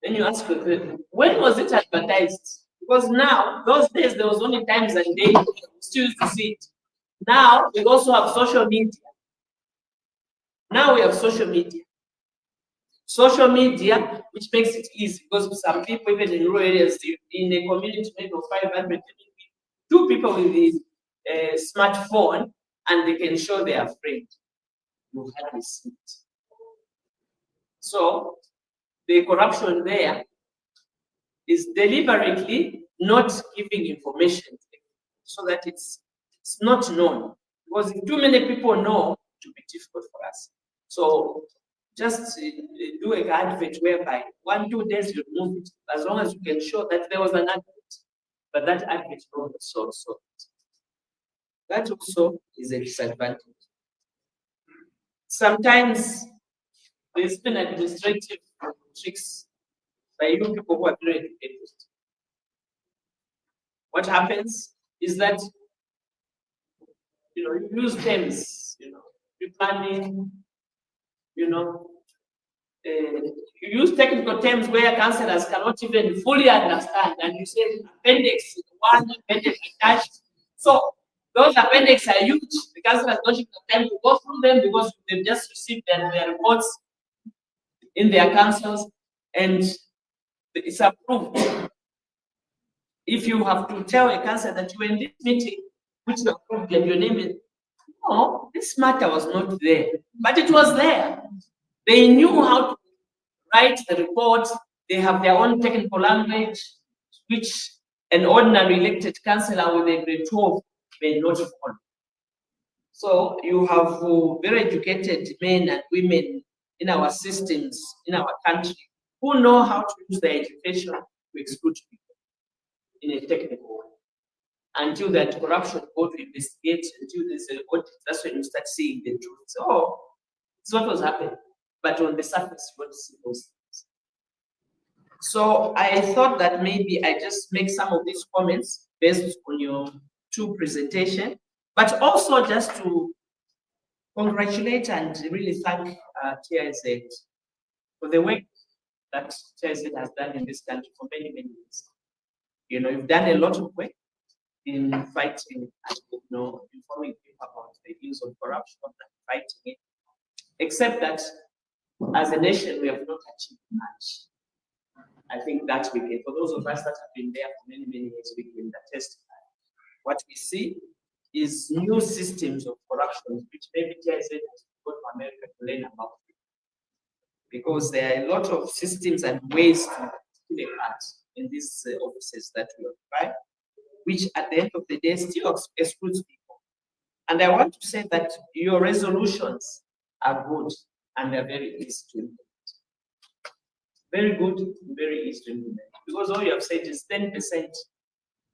Speaker 12: Then you ask yourself, when was it advertised? Because now, those days, there was only times and days we still used to see it. Now, we also have social media. Now we have social media. Social media, which makes it easy, because some people, even in rural areas, in a community maybe of 500, two people with a smartphone, and they can show their friend. You hardly see it. So, the corruption there is deliberately not giving information so that it's not known. Because if too many people know, it will be difficult for us. So just do a advert whereby 1-2 days you remove it, as long as you can show that there was an advert. But that advert not so. That also is a disadvantage. Sometimes there's been administrative tricks by you people who are very educated. What happens is that you use terms, replanning, you use technical terms where councillors cannot even fully understand, and you say appendix 1, appendix attached. So those appendix are huge. The councillors don't have time to go through them because they've just received their reports in their councils, and it's approved. If you have to tell a councillor that you were in this meeting, which you approved and your name is, no, this matter was not there, but it was there. They knew how to write the report. They have their own technical language, which an ordinary elected councillor with a grade 12 may not follow. So you have very educated men and women in our systems, in our country, who know how to use their education to exclude people in a technical way. Until that corruption board to investigate, until there's an audit, that's when you start seeing the truth. So, it's what was happening. But on the surface, you want to see those things. So I thought that maybe I just make some of these comments based on your 2 presentation, but also just to congratulate and really thank TIZ for the work that TIZ has done in this country for many, many years. You've done a lot of work in fighting and informing people about the use of corruption and fighting it. Except that as a nation, we have not achieved much. I think that we can, for those of us that have been there for many, many years, we can attest. What we see is new systems of corruption, which maybe TIZ has to go to America to learn about. Because there are a lot of systems and ways to play a part in these offices that we occupy, which at the end of the day still excludes people. And I want to say that your resolutions are good and they're very easy to implement. Very good, very easy to implement. Because all you have said is 10%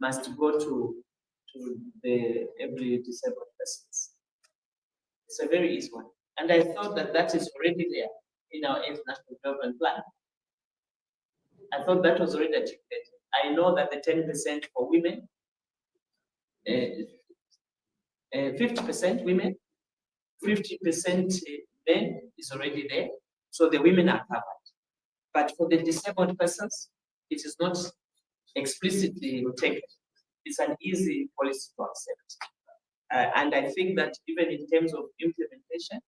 Speaker 12: must go to the every disabled persons. It's a very easy one. And I thought that is already there in our 8th National Development Plan. I thought that was already achieved. I know that the 10% for women, 50% women, 50% men is already there. So the women are covered. But for the disabled persons, it is not explicitly taken. It's an easy policy to accept. And I think that even in terms of implementation,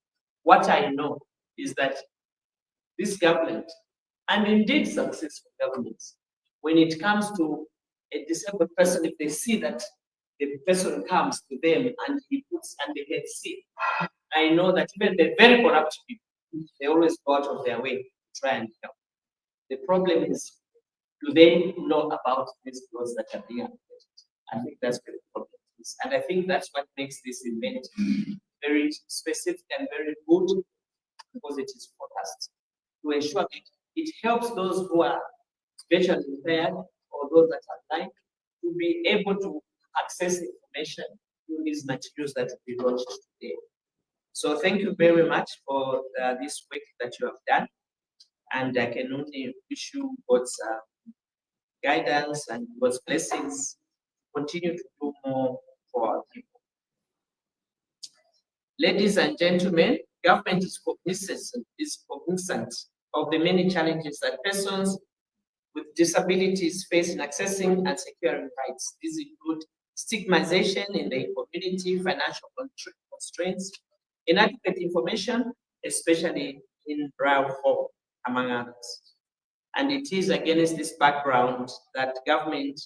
Speaker 12: what I know is that this government, and indeed successful governments, when it comes to a disabled person, if they see that the person comes to them and he puts and they get sick, I know that even the very corrupt people, they always go out of their way to try and help. The problem is, do they know about these laws that are being applied? I think that's where the problem is. And I think that's what makes this event very specific and very good, because it is focused to ensure that it helps those who are visually impaired or those that are blind to be able to access information through these materials that we launched today. So thank you very much for this work that you have done, and I can only wish you God's guidance and God's blessings. Continue to do more for our people. Ladies and gentlemen, government is cognizant of the many challenges that persons with disabilities face in accessing and securing rights. These include stigmatization in the community, financial constraints, inadequate information, especially in Braille form, among others. And it is against this background that government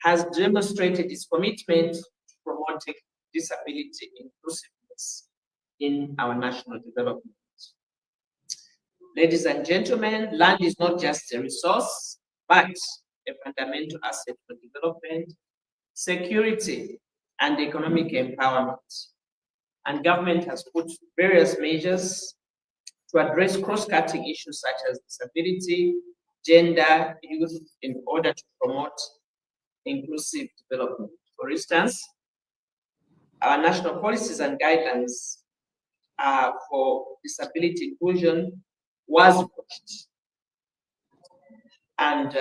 Speaker 12: has demonstrated its commitment to promoting disability inclusiveness in our national development. Ladies and gentlemen, land is not just a resource, but a fundamental asset for development, security, and economic empowerment. And government has put various measures to address cross-cutting issues such as disability, gender, youth, in order to promote inclusive development. For instance, our national policies and guidelines for disability inclusion was launched. And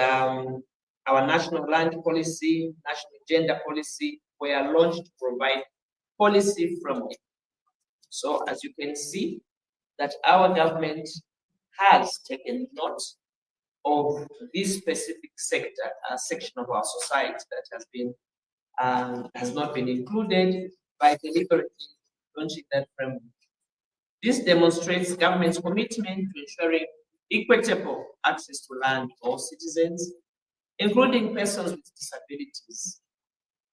Speaker 12: our national land policy, national gender policy were launched to provide policy framework. So as you can see, that our government has taken note of this specific sector, section of our society that has not been included by deliberately launching that framework. This demonstrates government's commitment to ensuring equitable access to land for all citizens, including persons with disabilities.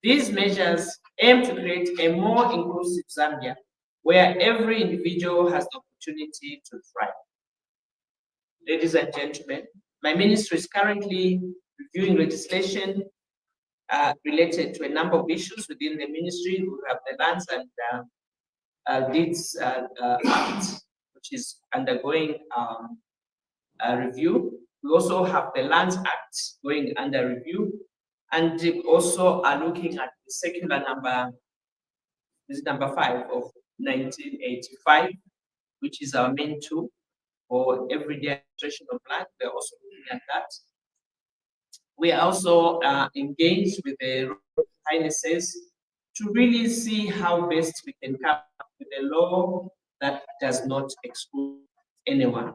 Speaker 12: These measures aim to create a more inclusive Zambia, where every individual has the opportunity to thrive. Ladies and gentlemen, my ministry is currently reviewing legislation related to a number of issues within the ministry. We have the Lands and Deeds Act, which is undergoing review. We also have the Lands Act going under review, and we also are looking at the circular number 5 of 1985, which is our main tool for everyday administration of land. We're also looking at that. We are also engaged with the Royal Highnesses to really see how best we can come up with a law that does not exclude anyone.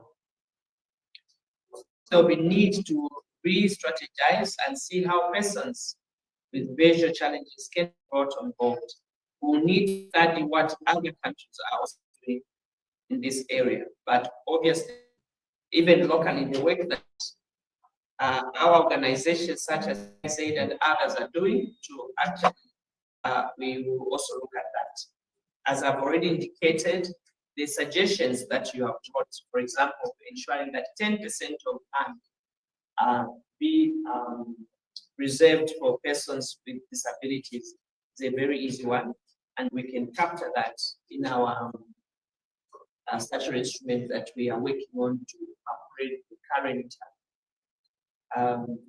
Speaker 12: So we need to re-strategize and see how persons with visual challenges can be brought on board. We need to study what other countries are also doing in this area. But obviously, even locally, the work that our organizations such as SAID and others are doing to actually, we will also look at that. As I've already indicated, the suggestions that you have taught, for example, ensuring that 10% of land be reserved for persons with disabilities is a very easy one, and we can capture that in our statutory instrument that we are working on to upgrade the current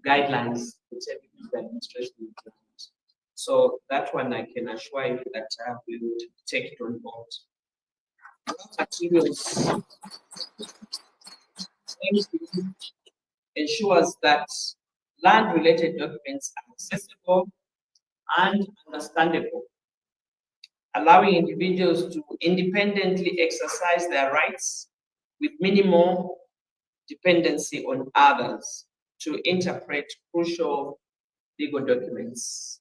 Speaker 12: guidelines which the administration implements. So that one I can assure you that we will take it on board. Materials ensures that land-related documents are accessible and understandable, allowing individuals to independently exercise their rights with minimal dependency on others to interpret crucial legal documents.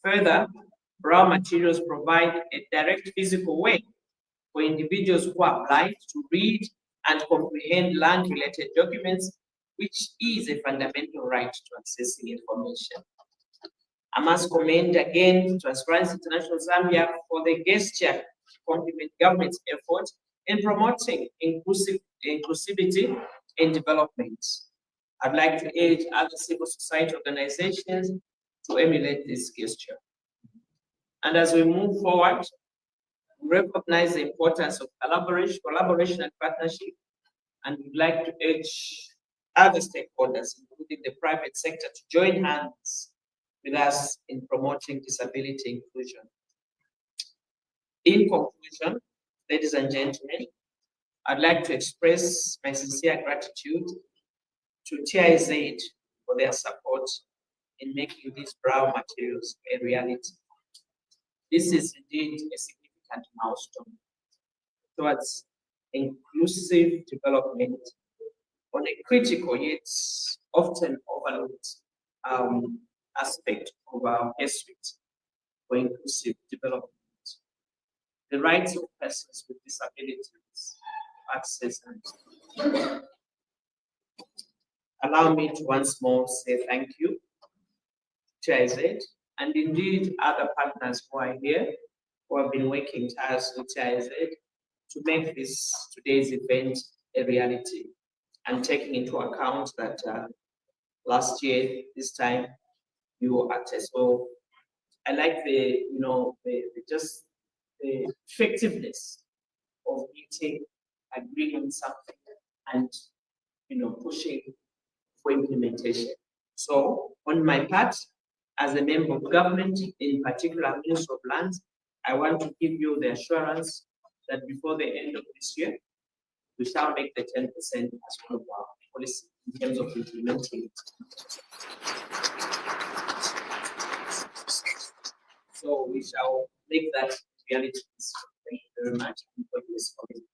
Speaker 12: Further, Braille materials provide a direct physical way for individuals who are blind to read and comprehend land-related documents, which is a fundamental right to accessing information. I must commend again Transparency International Zambia for the gesture to compliment government's effort in promoting inclusivity in development. I'd like to urge other civil society organizations to emulate this gesture. And as we move forward, recognize the importance of collaboration and partnership, and we'd like to urge other stakeholders, including the private sector, to join hands with us in promoting disability inclusion. In conclusion, ladies and gentlemen, I'd like to express my sincere gratitude to TIZ for their support in making these Braille materials a reality. This is indeed a significant milestone towards inclusive development on a critical yet often overlooked aspect of our history for inclusive development. The rights of persons with disabilities, access and allow me to once more say thank you to TIZ and indeed other partners who are here who have been working tirelessly with TIZ to make this today's event a reality, and taking into account that last year, this time, you were at as well. I like the effectiveness of meeting, agreeing on something, and pushing for implementation. So, on my part, as a member of government, in particular Minister of Lands, I want to give you the assurance that before the end of this year, we shall make the 10% as one of our policy in terms of implementing it. So we shall make that reality. Thank you very much for this committee.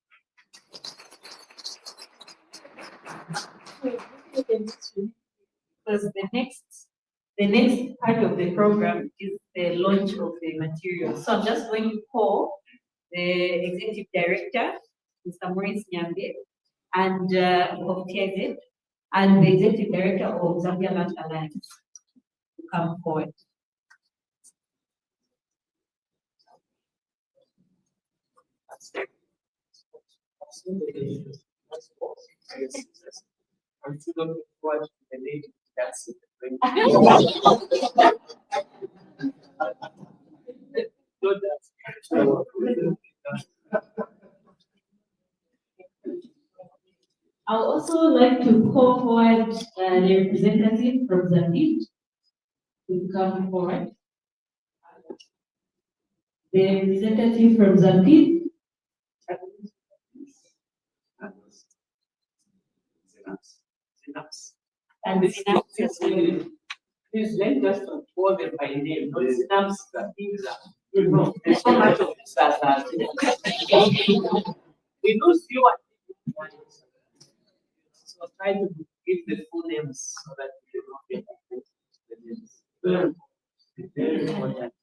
Speaker 2: Because the next part of the program is the launch of the materials. So I'm just going to call the Executive Director, Mr. Maurice Nyambe, and of TIZ, and the Executive Director of Zambia Land Alliance to come forward.
Speaker 12: I'm still looking forward to the lady dancing.
Speaker 2: I would also like to call forward the representative from Zambia to come forward. The representative from Zambia.
Speaker 12: And the synapses, please let us call them by name, not synapses. There's so much of this as we lose you at so try to give the full names so that you don't get the names. Very important.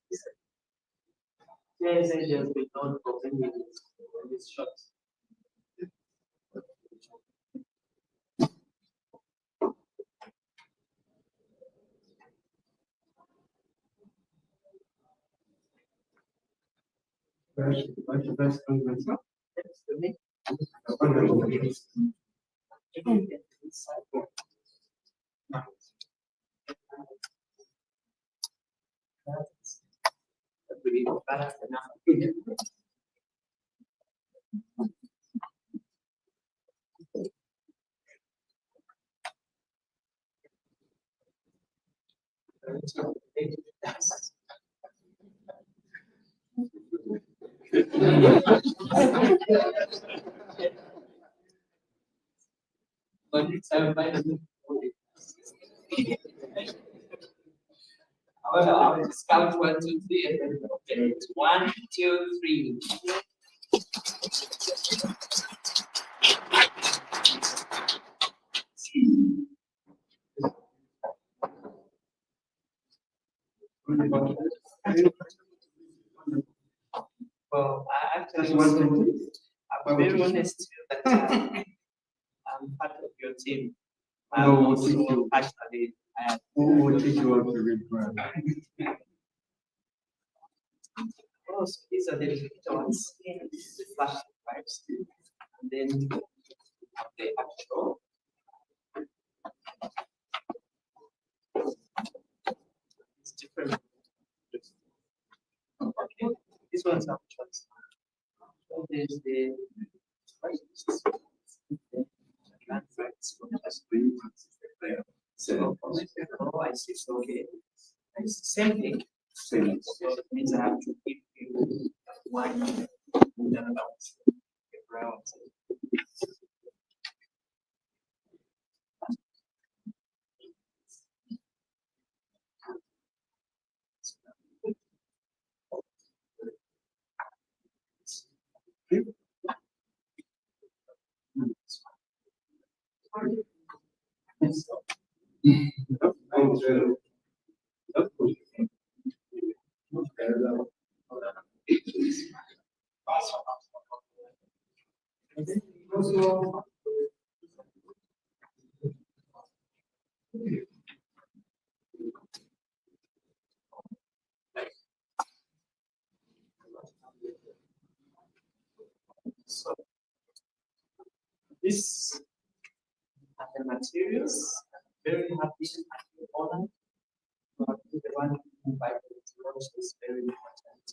Speaker 12: Yes, and just be known for many years in this shot. I will just count 1, 2, 3, and then 1, 2, 3. Well, I actually I'm very honest that I'm part of your team. I'm also passionately
Speaker 4: Who will teach you how to read Braille?
Speaker 12: Oh, so these are the little ones. This is the flash pipes. And then the actual. It's different. Okay. These ones are choice. So there's the oh, I see. So okay. It's the same thing.
Speaker 3: Same.
Speaker 12: So it means I have to give you one about around. So these are the materials. I'm very happy and honored to be the one who invited to launch this very important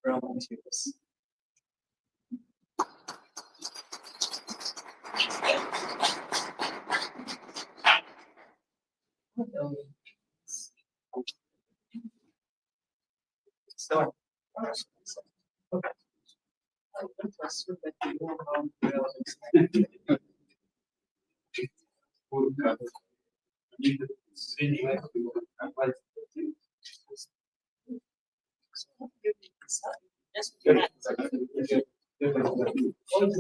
Speaker 12: raw materials. So, okay. I want to assume that you know how Braille looks like.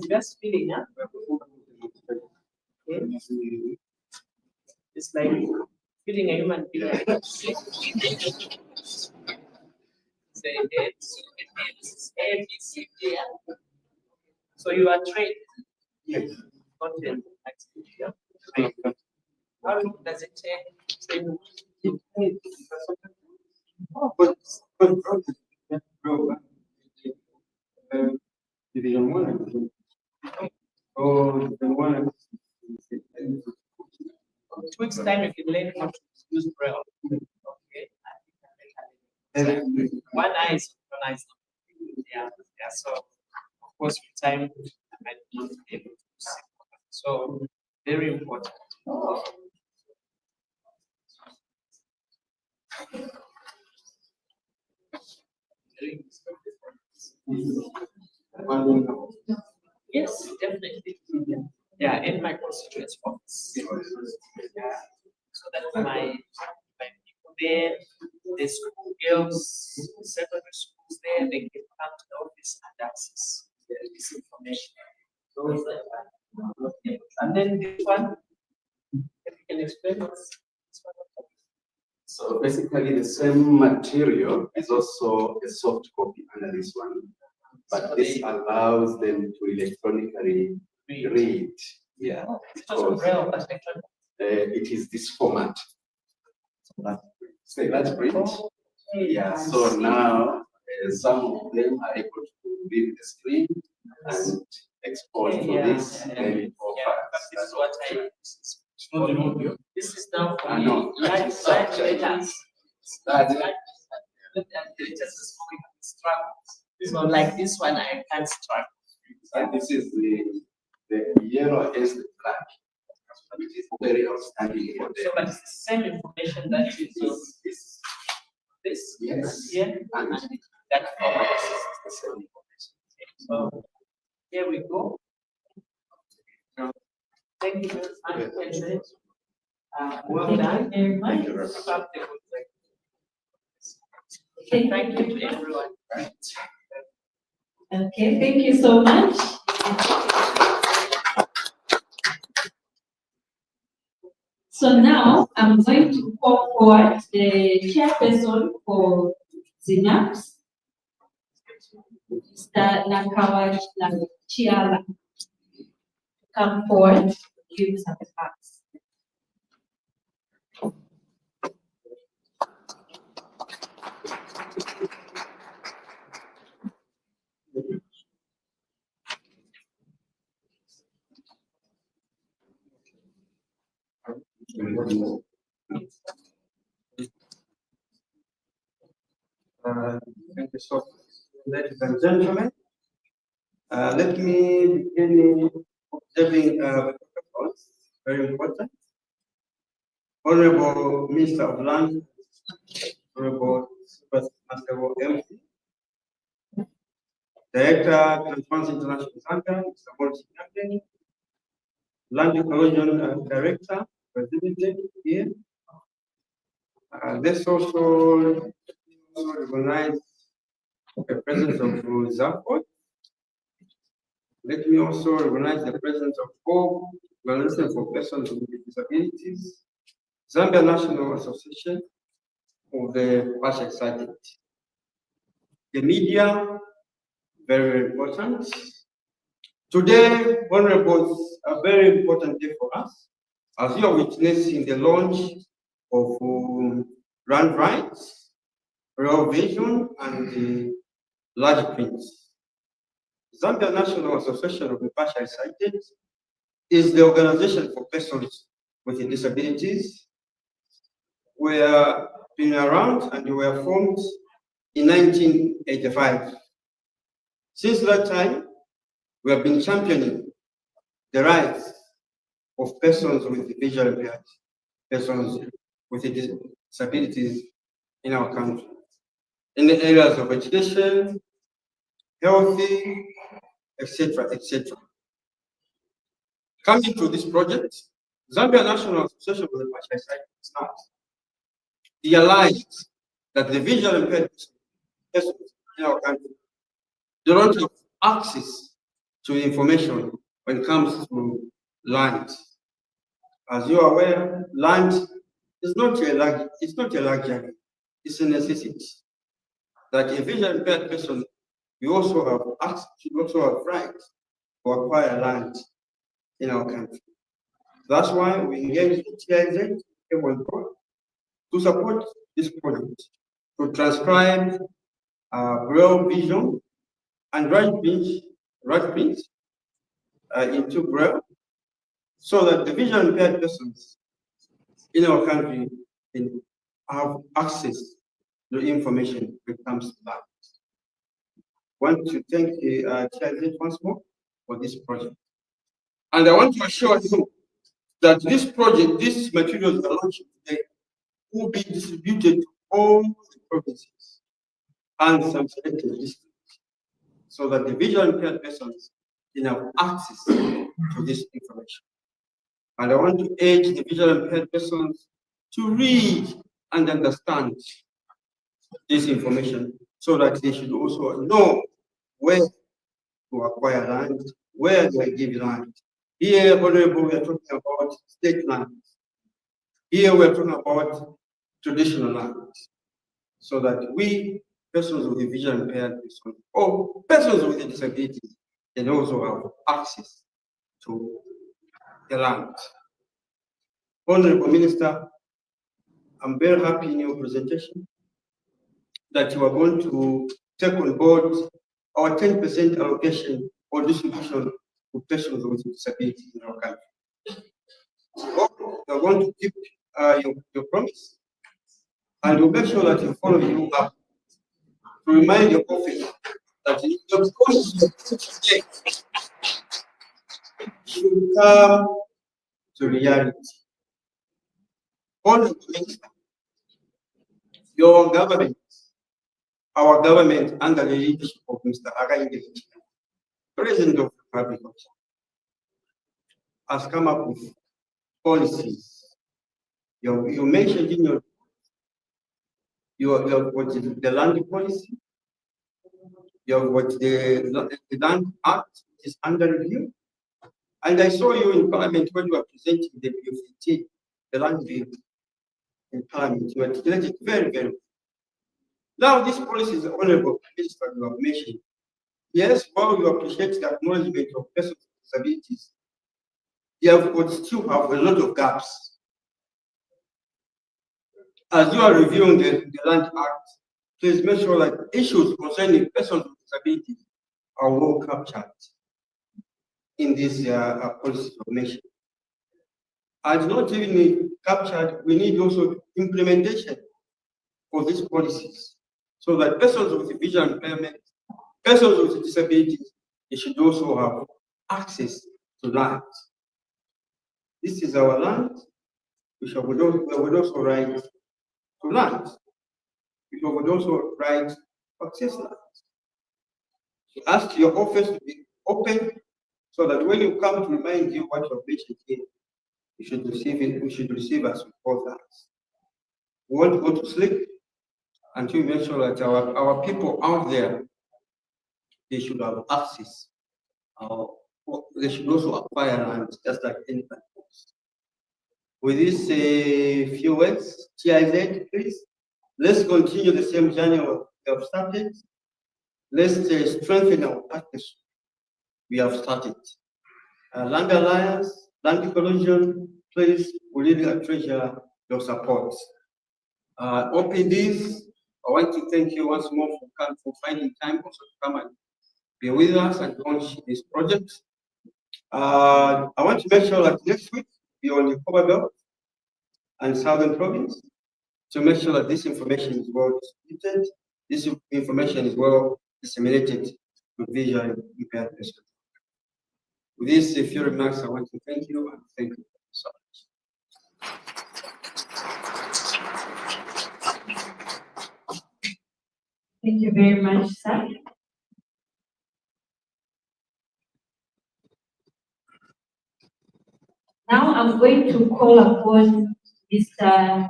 Speaker 12: Just feeling, huh? Okay. It's like feeling a human being. Say it's A, B, C, D. So you are trained.
Speaker 3: Yes.
Speaker 12: Content activity. Yeah. How long does it take training?
Speaker 3: You didn't want it. Oh, the one.
Speaker 12: 2 weeks time you can learn how to use Braille. Okay. One eye is synchronized. Yeah. So of course with time I might not be able to see. So very important. Yes, definitely. Yeah, in my constituents office. Yeah. So that my people there, the school girls, secondary schools there, they can come to the office and access this information. And then this one, if you can explain what's this one.
Speaker 3: So basically the same material is also a soft copy under this one, but this allows them to electronically read. Yeah. It is this format. So that's print. Yeah. So now some of them are able to read the screen and export to this. Then it offers.
Speaker 12: This is what I. This is now for
Speaker 3: no,
Speaker 12: large letters. So like this one, I can't struggle.
Speaker 3: And this is the yellow against the black. Which is very outstanding for them.
Speaker 12: So, but it's the same information that is this.
Speaker 3: Yes.
Speaker 12: Here and that format is the same information. So here we go. Thank you very much. Well done.
Speaker 2: Very much.
Speaker 12: Thank you to everyone.
Speaker 2: Okay, thank you so much. So now I'm going to call forward the chairperson for Zinaps, Mr. Nakawaj Chiala, to come forward to give some advice.
Speaker 4: Thank you so much. Ladies and gentlemen, let me begin observing protocols, very important. Honorable Minister of Land, Honorable Master MP, Director, Transparency International Center, Mr. Morris Captain, Land Ecological Director, represented here. Let's also recognize the presence of Zapport. Let me also recognize the presence of all organizations for persons with disabilities, Zambia National Association of the Partially Sighted. The media, very important. Today, honorables, a very important day for us, as you are witnessing the launch of Land Rights, Real Vision, and the large prints. Zambia National Association of the Partially Sighted is the organization for persons with disabilities. We are been around and we were formed in 1985. Since that time, we have been championing the rights of persons with visual impairment, persons with disabilities in our country, in the areas of education, healthy, etc., etc. Coming to this project, Zambia National Association of the Partially Sighted realized that the visual impaired persons in our country do not have access to information when it comes to land. As you are aware, land is not a luxury, it's a necessity. That a visually impaired person, you also have access, you also have right to acquire land in our country. That's why we engaged TIZ to support this project, to transcribe Braille vision and right prints into Braille, so that the visually impaired persons in our country can have access to information when it comes to that. I want to thank TIZ once more for this project. And I want to assure you that this project, these materials are launched today, will be distributed to all the provinces and some selected districts, so that the visually impaired persons can have access to this information. And I want to urge the visually impaired persons to read and understand this information, so that they should also know where to acquire land, where to give land. Here, honorable, we are talking about state land. Here, we are talking about traditional land, so that we, persons with visually impaired persons, or persons with disabilities, can also have access to the land. Honorable Minister, I'm very happy in your presentation that you are going to take on board our 10% allocation or distribution to persons with disabilities in our country. You are going to keep your promise, and we'll make sure that you follow you up to remind your office that your promise should come to reality. Honorable Minister, your government, our government, under the leadership of Mr. Againde, President of the Republic, has come up with policies. You mentioned in your what is the land policy, you have what the Land Act is under review. And I saw you in Parliament when you were presenting the BFT, the land bill in Parliament. You articulated very, very well. Now, this policy is honorable minister you have mentioned. Yes, while you appreciate the acknowledgement of persons with disabilities, you have still have a lot of gaps. As you are reviewing the Land Act, please make sure that issues concerning persons with disabilities
Speaker 8: are well captured in this policy formation. As not even captured, we need also implementation of these policies so that persons with visual impairment, persons with disabilities, they should also have access to land. This is our land. We would also right to land. We would also right to access land. So ask your office to be open so that when you come to remind you what your patient is, you should receive it. We should receive as we call that. We want to go to sleep until we make sure that our people out there, they should have access. They should also acquire land just like anybody else. With these few words, TIZ, please, let's continue the same journey we have started. Let's strengthen our partnership we have started. Land Alliance, Land Ecologian, please, we really treasure your support. OPDs, I want to thank you once more for finding time also to come and be with us and launch this project. I want to make sure that next week we on the Copper Belt and Southern Province to make sure that this information is well distributed, this information is well disseminated to visually impaired persons. With these few remarks, I want to thank you and thank you so much.
Speaker 2: Thank you very much, sir. Now I'm going to call upon Mr.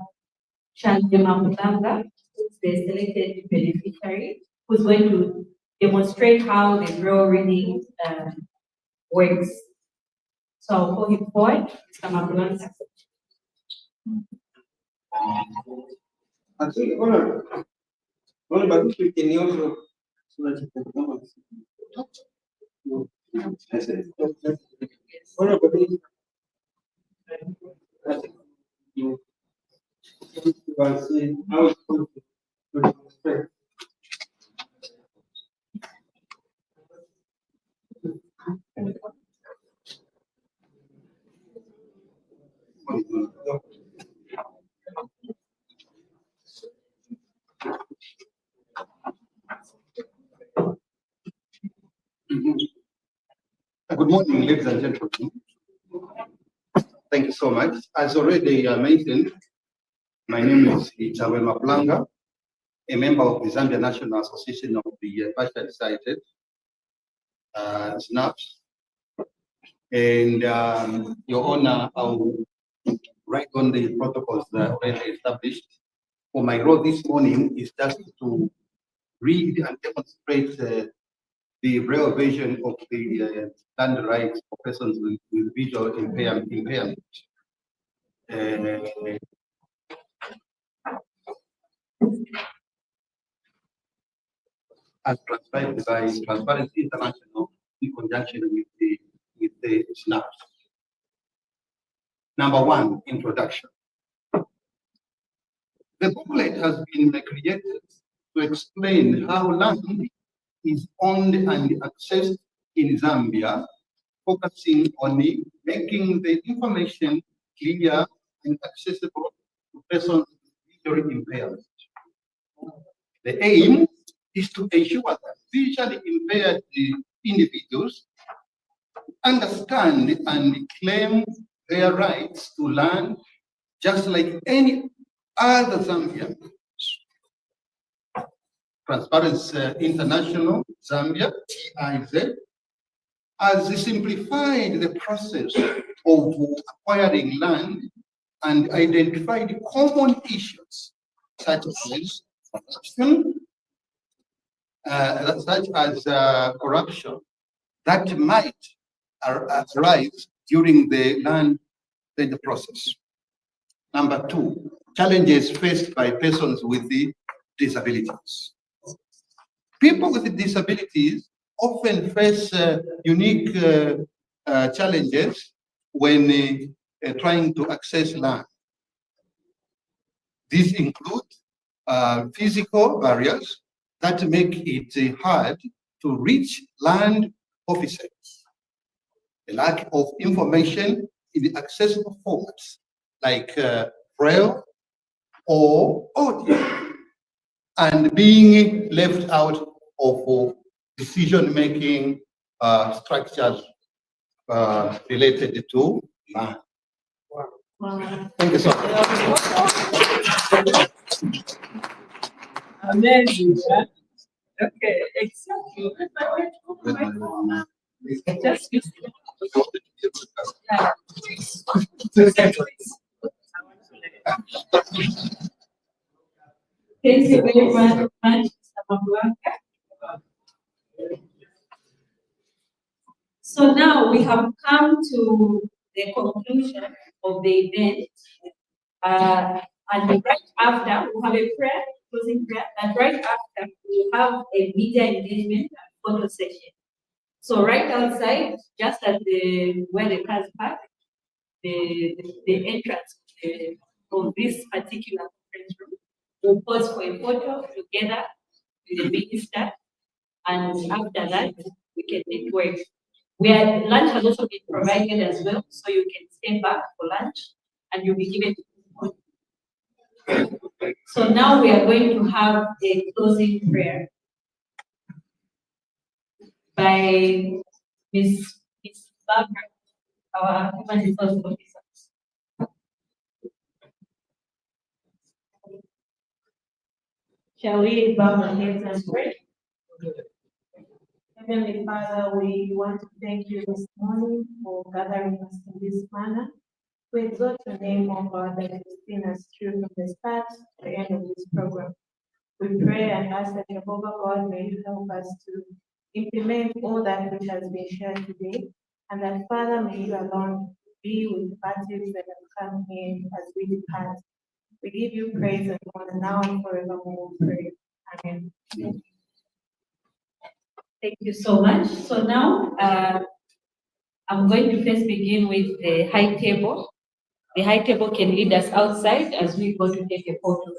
Speaker 2: Chandemamulanga, who's the selected beneficiary, who's going to demonstrate how the Braille reading works. So I'll call him forward, Mr. Mamulanga.
Speaker 8: Actually, but we can also so that you can come and see. Good morning, ladies and gentlemen. Thank you so much. As already mentioned, my name is Ichawe Maplanga, a member of the Zambia National Association of the Partially Sighted, SNAPS. And Your Honor, I will write on the protocols that are already established. For my role this morning is just to read and demonstrate the Braille version of the land rights for persons with visual impairment. As transcribed by Transparency International in conjunction with the SNAPS. Number one, introduction. The booklet has been created to explain how land is owned and accessed in Zambia, focusing on making the information clear and accessible to persons with visually impairment. The aim is to ensure that visually impaired individuals understand and claim their rights to land just like any other Zambian. Transparency International, Zambia, TIZ, has simplified the process of acquiring land and identified common issues such as corruption that might arise during the land tender process. Number two, challenges faced by persons with disabilities. People with disabilities often face unique challenges when trying to access land. These include physical barriers that make it hard to reach land officers. The lack of information in the accessible formats like Braille or audio, and being left out of decision-making structures related to land. Thank you so much.
Speaker 12: Amazing. Huh? Okay, exactly. Just use
Speaker 2: Thank you very much, Mr. Mablanca. So now we have come to the conclusion of the event. And right after, we have a prayer, closing prayer, and right after, we have a media engagement and photo session. So right outside, just at where the cars park, the entrance of this particular conference room, we'll pause for a photo together with the minister, and after that, we can network. Lunch has also been provided as well, so you can stay back for lunch, and you'll be given. So now we are going to have a closing prayer by Ms. Barbara, our Human Resource Officer. Shall we bow our heads and pray? Heavenly Father, we want to thank you this morning for gathering us in this manner. We exalt your name, O God, that has seen us through from the start to the end of this program. We pray and ask that Jehovah God may you help us to implement all that which has been shared today, and that Father, may you alone be with the parties that have come here as we depart. We give you praise and honor now and forevermore. We pray. Amen. Thank you so much. So now I'm going to first begin with the high table. The high table can lead us outside as we go to take a photo.